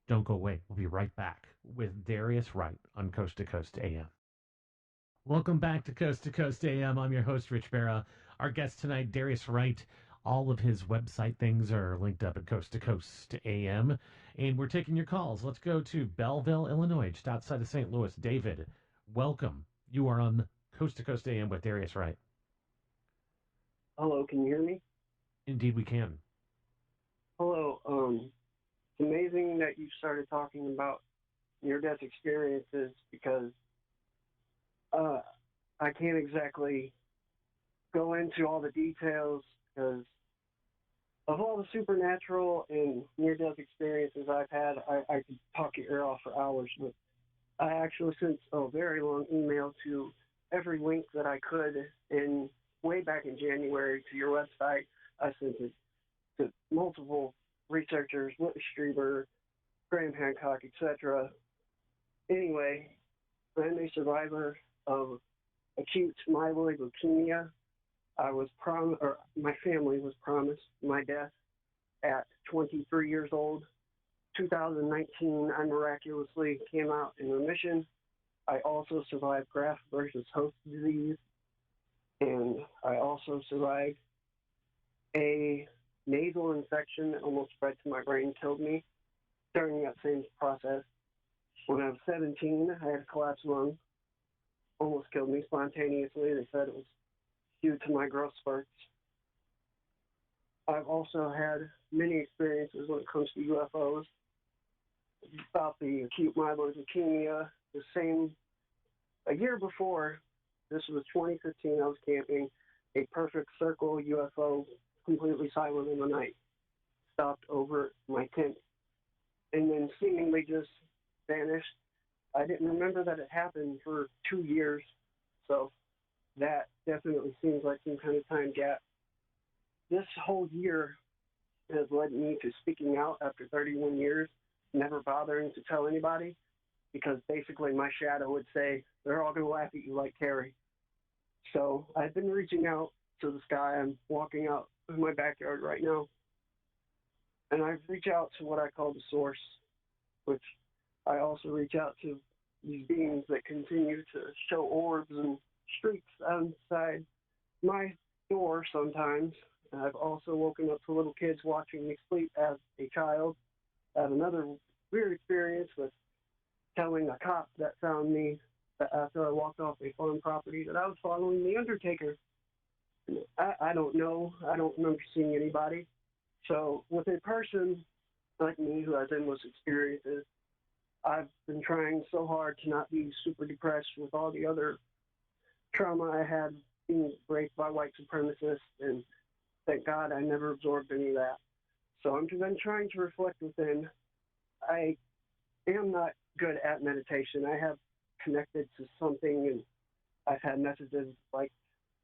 don't go away. We'll be right back with Darius Wright on Coast to Coast AM. Welcome back to Coast AM. I'm your host, Rich Barra. Our guest tonight, Darius Wright. All of his website things are linked up at Coast to Coast AM. And we're taking your calls. Let's go to Belleville, Illinois, just outside of St. Louis. David, welcome. You are on Coast to Coast AM with Darius Wright. Hello, can you hear me? Indeed, we can. Hello. It's amazing that you started talking about near-death experiences because I can't exactly go into all the details because of all the supernatural and near-death experiences I've had. I could talk your ear off for hours, but I actually sent a very long email to every link that I could, and way back in January to your website. I sent it to multiple researchers, Whitley Strieber, Graham Hancock, etc. Anyway, I'm a survivor of acute myeloid leukemia. My family was promised my death at 23 years old. 2019, I miraculously came out in remission. I also survived graft versus host disease, and I also survived a nasal infection that almost spread to my brain, killed me during that same process. When I was 17, I had a collapsed lung. almost killed me spontaneously. They said it was due to my growth spurts. I've also had many experiences when it comes to UFOs. About the acute myeloid leukemia, the same, a year before, this was 2015, I was camping, a perfect circle UFO, completely silent in the night, stopped over my tent, and then seemingly just vanished. I didn't remember that it happened for 2 years, so that definitely seems like some kind of time gap. This whole year has led me to speaking out after 31 years, never bothering to tell anybody, because basically my shadow would say, they're all going to laugh at you like Carrie. So I've been reaching out to the sky. I'm walking out in my backyard right now, and I reach out to what I call the source, which I also reach out to these beings that continue to show orbs and streaks outside my door sometimes. I've also woken up to little kids watching me sleep as a child. I had another weird experience with telling a cop that found me that after I walked off a farm property that I was following the Undertaker. I don't know. I don't remember seeing anybody. So with a person like me who has endless experiences, I've been trying so hard to not be super depressed with all the other trauma I had being raped by white supremacists, and thank God I never absorbed any of that. So I'm then trying to reflect within. I am not good at meditation. I have connected to something, and I've had messages like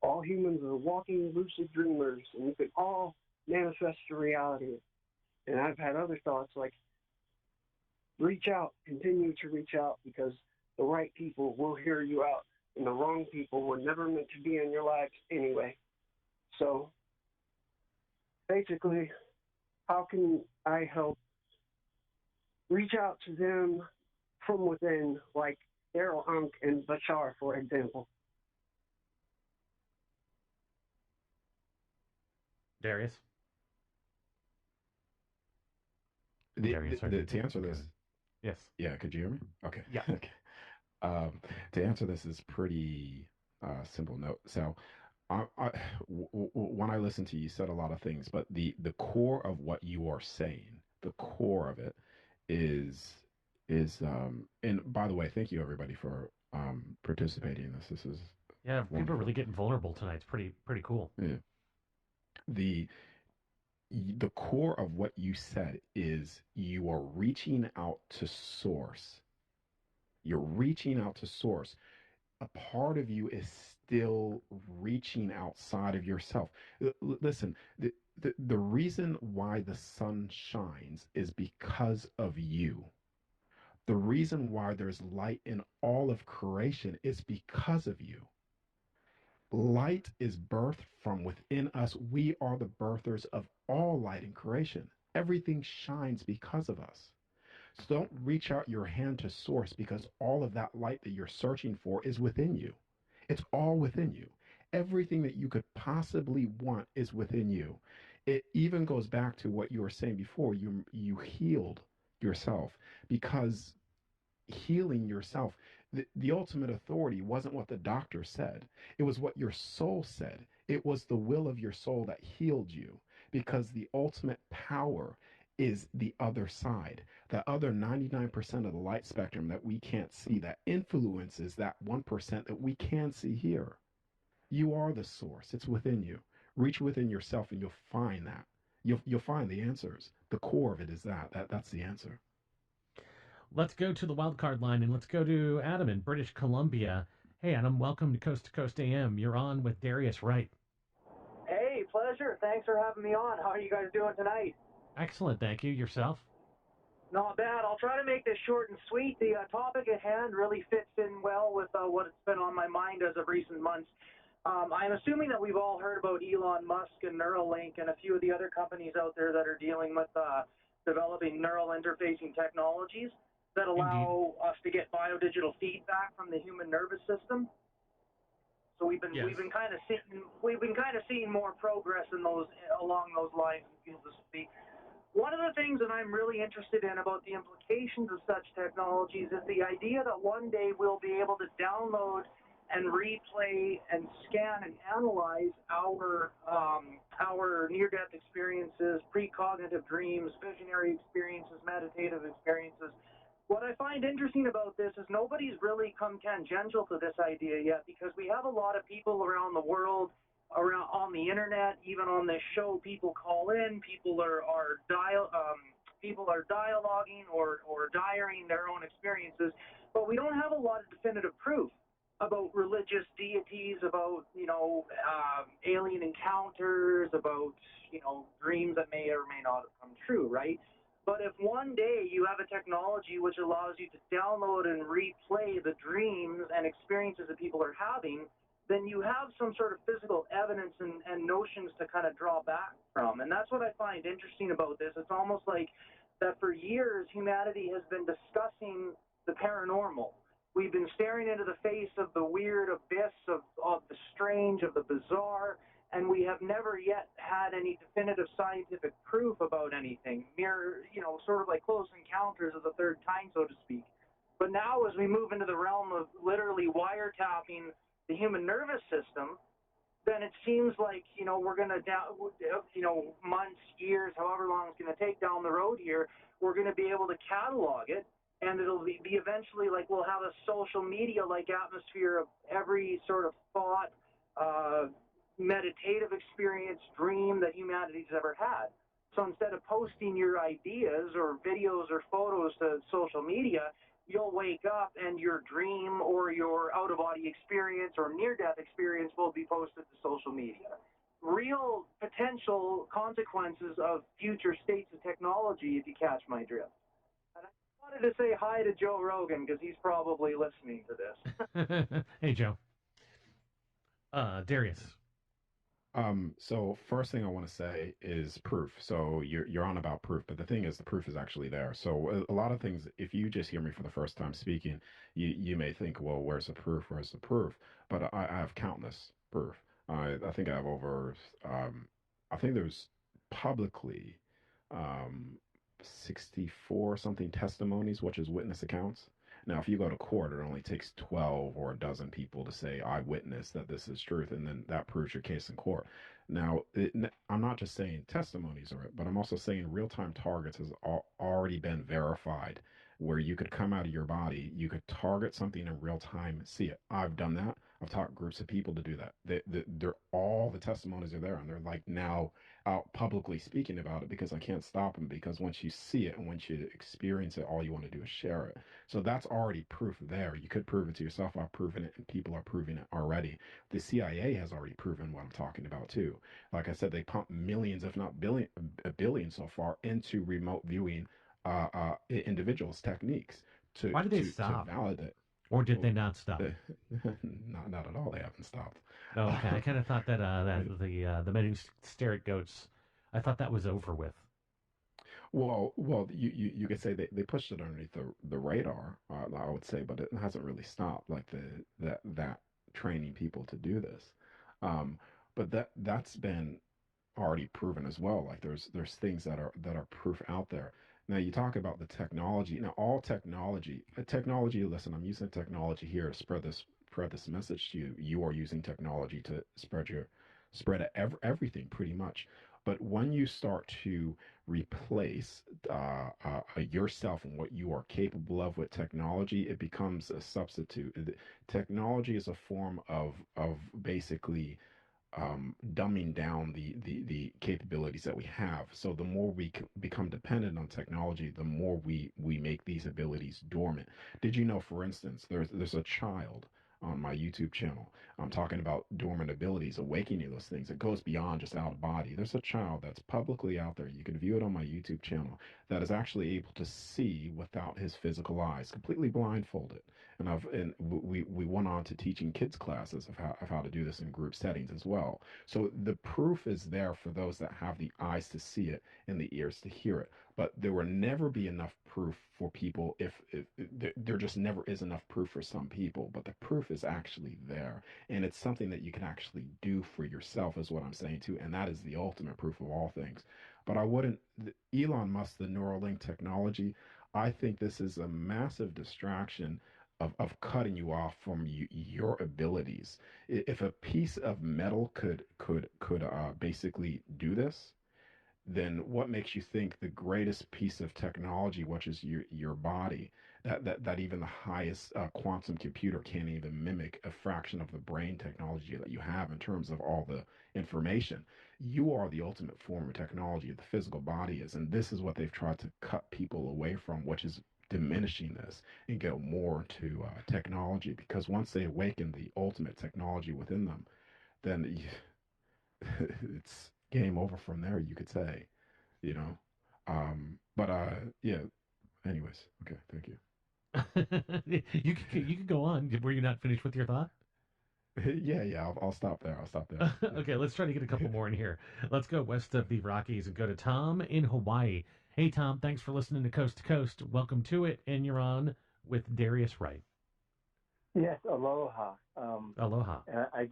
all humans are walking lucid dreamers, and you can all manifest your reality. And I've had other thoughts like reach out, continue to reach out, because the right people will hear you out, and the wrong people were never meant to be in your lives anyway. So basically, how can I help reach out to them from within, like Daryl Unk and Bashar, for example? Darius? To answer this, yes. Yeah, could you hear me? Okay. Yeah. Okay. To answer this is pretty simple note. So, when I listen to you, you said a lot of things, but the core of what you are saying, the core of it is and by the way, thank you everybody for participating in this. This is Yeah, people are wonderful. really getting vulnerable tonight. It's pretty cool. Yeah. The the core of what you said is you are reaching out to source. You're reaching out to source. A part of you is still reaching outside of yourself. Listen, the reason why the sun shines is because of you. The reason why there's light in all of creation is because of you. Light is birthed from within us. We are the birthers of all light in creation. Everything shines because of us. So don't reach out your hand to source, because all of that light that you're searching for is within you. It's all within you. Everything that you could possibly want is within you. It even goes back to what you were saying before. You healed yourself, because healing yourself, the ultimate authority wasn't what the doctor said. It was what your soul said. It was the will of your soul that healed you, because the ultimate power is the other side, the other 99% of the light spectrum that we can't see, that influences that 1% that we can see here. You are the source. It's within you. Reach within yourself and you'll find that. You'll find the answers. The core of it is that's the answer. Let's go to the wild card line and let's go to Adam in British Columbia. Hey, Adam, welcome to Coast AM. You're on with Darius Wright. Hey, pleasure. Thanks for having me on. How are you guys doing tonight? Excellent, thank you. Yourself? Not bad. I'll try to make this short and sweet. The topic at hand really fits in well with what's been on my mind as of recent months. I'm assuming that we've all heard about Elon Musk and Neuralink and a few of the other companies out there that are dealing with developing neural interfacing technologies that allow us to get biodigital feedback from the human nervous system. So we've been kind of seeing more progress in those along those lines, so to speak. One of the things that I'm really interested in about the implications of such technologies is the idea that one day we'll be able to download and replay and scan and analyze our near-death experiences, precognitive dreams, visionary experiences, meditative experiences. What I find interesting about this is nobody's really come tangential to this idea yet, because we have a lot of people around the world, around on the internet, even on this show. People call in, people are dialoguing or diarying their own experiences, but we don't have a lot of definitive proof about religious deities, about alien encounters, about dreams that may or may not have come true, right? But if one day you have a technology which allows you to download and replay the dreams and experiences that people are having, then you have some sort of physical evidence and notions to kind of draw back from. And that's what I find interesting about this. It's almost like that for years humanity has been discussing the paranormal. We've been staring into the face of the weird abyss of the strange, of the bizarre, and we have never yet had any definitive scientific proof about anything. Mere, sort of like close encounters of the third kind, so to speak. But now as we move into the realm of literally wiretapping the human nervous system, then it seems like, we're going to, months, years, however long it's going to take down the road here, we're going to be able to catalog it, and it'll be eventually like we'll have a social media-like atmosphere of every sort of thought, meditative experience, dream that humanity's ever had. So instead of posting your ideas or videos or photos to social media, you'll wake up and your dream or your out-of-body experience or near-death experience will be posted to social media. Real potential consequences of future states of technology, if you catch my drift. And I wanted to say hi to Joe Rogan because he's probably listening to this. Hey, Joe. Darius. So first thing I want to say is proof. So you're on about proof, but the thing is, the proof is actually there. So a lot of things, if you just hear me for the first time speaking, you may think, well, where's the proof? Where's the proof? But I have countless proof. I think I have over, I think there's publicly, 64 something testimonies, which is witness accounts. Now, if you go to court, it only takes 12 or a dozen people to say, I witness that this is truth, and then that proves your case in court. Now, I'm not just saying testimonies are it, but I'm also saying real-time targets has already been verified, where you could come out of your body, you could target something in real time, see it. I've done that. I've taught groups of people to do that. They're all the testimonies are there, and they're like now out publicly speaking about it because I can't stop them, because once you see it and once you experience it, all you want to do is share it. So that's already proof there. You could prove it to yourself. I've proven it, and people are proving it already. The CIA has already proven what I'm talking about too. Like I said, they pump millions, if not a billion so far, into remote viewing individuals' techniques Why did they stop? to validate. Or did they not stop? Not at all. They haven't stopped. Oh, okay. I kind of thought that the many steric goats, I thought that was over with. Well, you could say they pushed it underneath the radar, I would say, but it hasn't really stopped like that training people to do this. But that's been already proven as well. Like there's things that are proof out there. Now you talk about the technology. Now all technology. Listen, I'm using technology here to spread this message to you. You are using technology to spread everything pretty much. But when you start to replace yourself and what you are capable of with technology, it becomes a substitute. Technology is a form of basically dumbing down the capabilities that we have. So the more we become dependent on technology, the more we make these abilities dormant. Did you know, for instance, there's a child on my YouTube channel. I'm talking about dormant abilities, awakening those things. It goes beyond just out of body. There's a child that's publicly out there. You can view it on my YouTube channel that is actually able to see without his physical eyes, completely blindfolded. And we went on to teaching kids classes of how to do this in group settings as well. So the proof is there for those that have the eyes to see it and the ears to hear it. But there will never be enough proof for people if there just never is enough proof for some people. But the proof is actually there, and it's something that you can actually do for yourself, is what I'm saying too. And that is the ultimate proof of all things. But I wouldn't, Elon Musk, the Neuralink technology, I think this is a massive distraction of cutting you off from your abilities. If a piece of metal could basically do this, then what makes you think the greatest piece of technology, which is your body, that even the highest quantum computer can't even mimic a fraction of the brain technology that you have in terms of all the information. You are the ultimate form of technology, the physical body is, and this is what they've tried to cut people away from, which is diminishing this and go more to technology. Because once they awaken the ultimate technology within them, then it's game over from there, you could say, you know. But yeah. Anyways, okay, thank you. You could go on. Were you not finished with your thought? Yeah, I'll stop there. I'll stop there. Okay, let's try to get a couple more in here. Let's go west of the Rockies and go to Tom in Hawaii. Hey, Tom, thanks for listening to Coast. Welcome to it, and you're on with Darius Wright. Yes, aloha. Aloha. I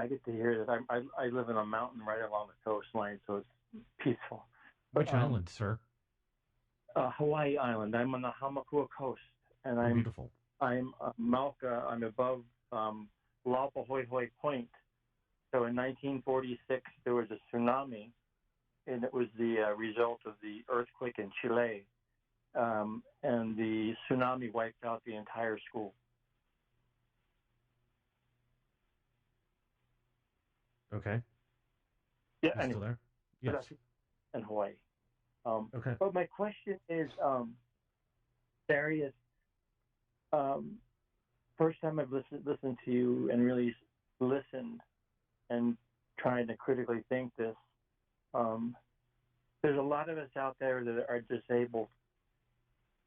get to hear that. I live in a mountain right along the coastline, so it's peaceful. Which island, sir? Hawaii Island. I'm on the Hamakua coast, and beautiful. I'm Malka. I'm above Laupahoehoe Point. So in 1946, there was a tsunami, and it was the result of the earthquake in Chile, and the tsunami wiped out the entire school. Okay. Yeah, you still there? Yes. In Hawaii. Okay. But my question is, Darius, first time I've listened to you and really listened and trying to critically think this, there's a lot of us out there that are disabled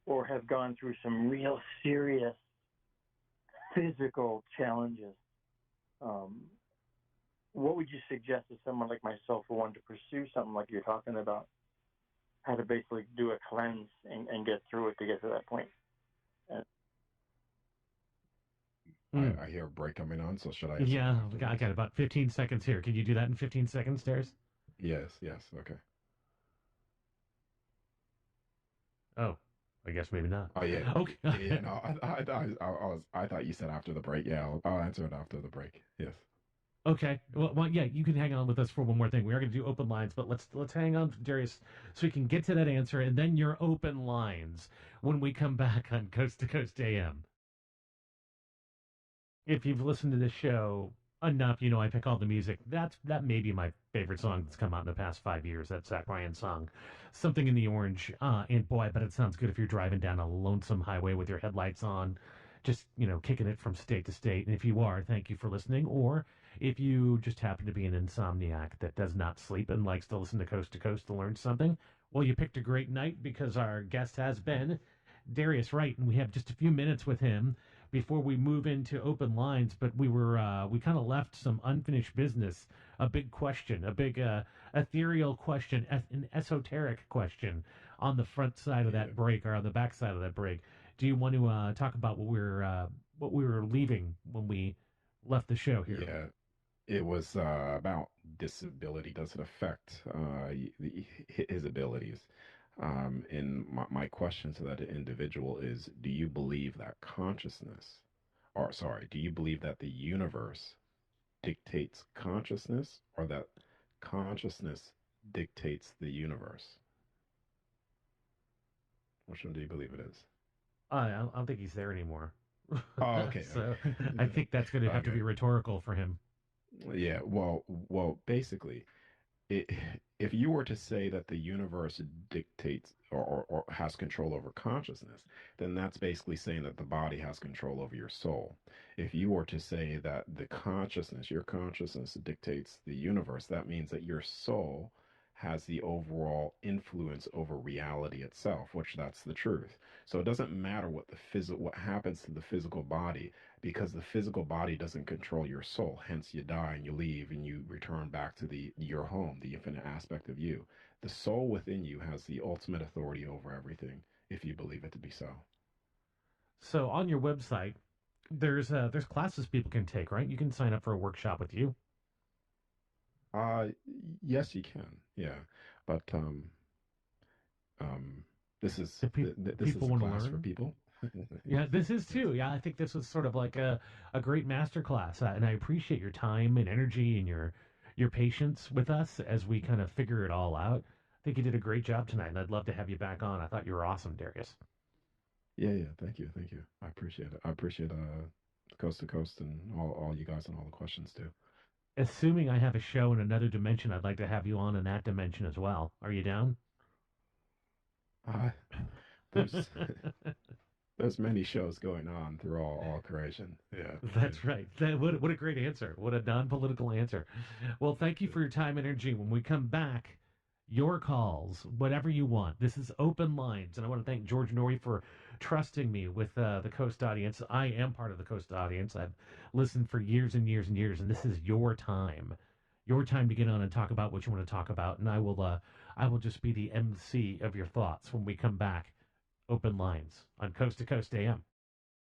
or have gone through some real serious physical challenges. What would you suggest to someone like myself who wanted to pursue something like you're talking about? How to basically do a cleanse and get through it to get to that point? I hear a break coming on, so should I? Yeah, I got about 15 seconds here. Can you do that in 15 seconds, Darius? Yes, okay. Oh, I guess maybe not. Oh yeah. Okay. Yeah, no, I thought you said after the break. Yeah, I'll answer it after the break. Yes. Okay. Well, yeah, you can hang on with us for one more thing. We are going to do open lines, but let's hang on, Darius, so we can get to that answer, and then your open lines when we come back on Coast to Coast AM. If you've listened to this show enough, you know I pick all the music. That may be my favorite song that's come out in the past 5 years. That Zach Bryan song, "Something in the Orange." And boy, I bet it sounds good if you're driving down a lonesome highway with your headlights on, just kicking it from state to state. And if you are, thank you for listening. Or if you just happen to be an insomniac that does not sleep and likes to listen to Coast to learn something, well, you picked a great night because our guest has been Darius Wright, and we have just a few minutes with him before we move into open lines. But we kind of left some unfinished business, a big question, a big ethereal question, an esoteric question on the front side of that break or on the back side of that break. Do you want to talk about what we were leaving when we left the show here? Yeah. It was about disability. Does it affect his abilities? And my question to that individual is, do you believe that do you believe that the universe dictates consciousness, or that consciousness dictates the universe? Which one do you believe it is? I don't think he's there anymore. Oh, okay. So I think that's going to have to be rhetorical for him. Yeah, well, basically, if you were to say that the universe dictates or has control over consciousness, then that's basically saying that the body has control over your soul. If you were to say that your consciousness dictates the universe, that means that your soul has the overall influence over reality itself, which that's the truth. So it doesn't matter what happens to the physical body, because the physical body doesn't control your soul. Hence, you die and you leave and you return back to your home, the infinite aspect of you. The soul within you has the ultimate authority over everything, if you believe it to be so. So on your website, there's classes people can take, right? You can sign up for a workshop with you. Yes, you can. Yeah, but this is If this is a people want to class for learn, people. Yeah, this is too. Yeah, I think this was sort of like a great masterclass, and I appreciate your time and energy and your patience with us as we kind of figure it all out. I think you did a great job tonight, and I'd love to have you back on. I thought you were awesome, Darius. Yeah. Thank you. Thank you. I appreciate it. I appreciate coast to coast and all you guys and all the questions too. Assuming I have a show in another dimension, I'd like to have you on in that dimension as well. Are you down? Uh, there's there's many shows going on through all creation. Yeah. That's right. What a great answer. What a non-political answer. Well, thank you for your time and energy. When we come back, your calls, whatever you want. This is open lines, and I want to thank George Norrie for trusting me with the Coast audience. I am part of the Coast audience. I've listened for years and years and years, and this is your time. Your time to get on and talk about what you want to talk about, and I will just be the MC of your thoughts when we come back. Open lines on Coast to Coast AM.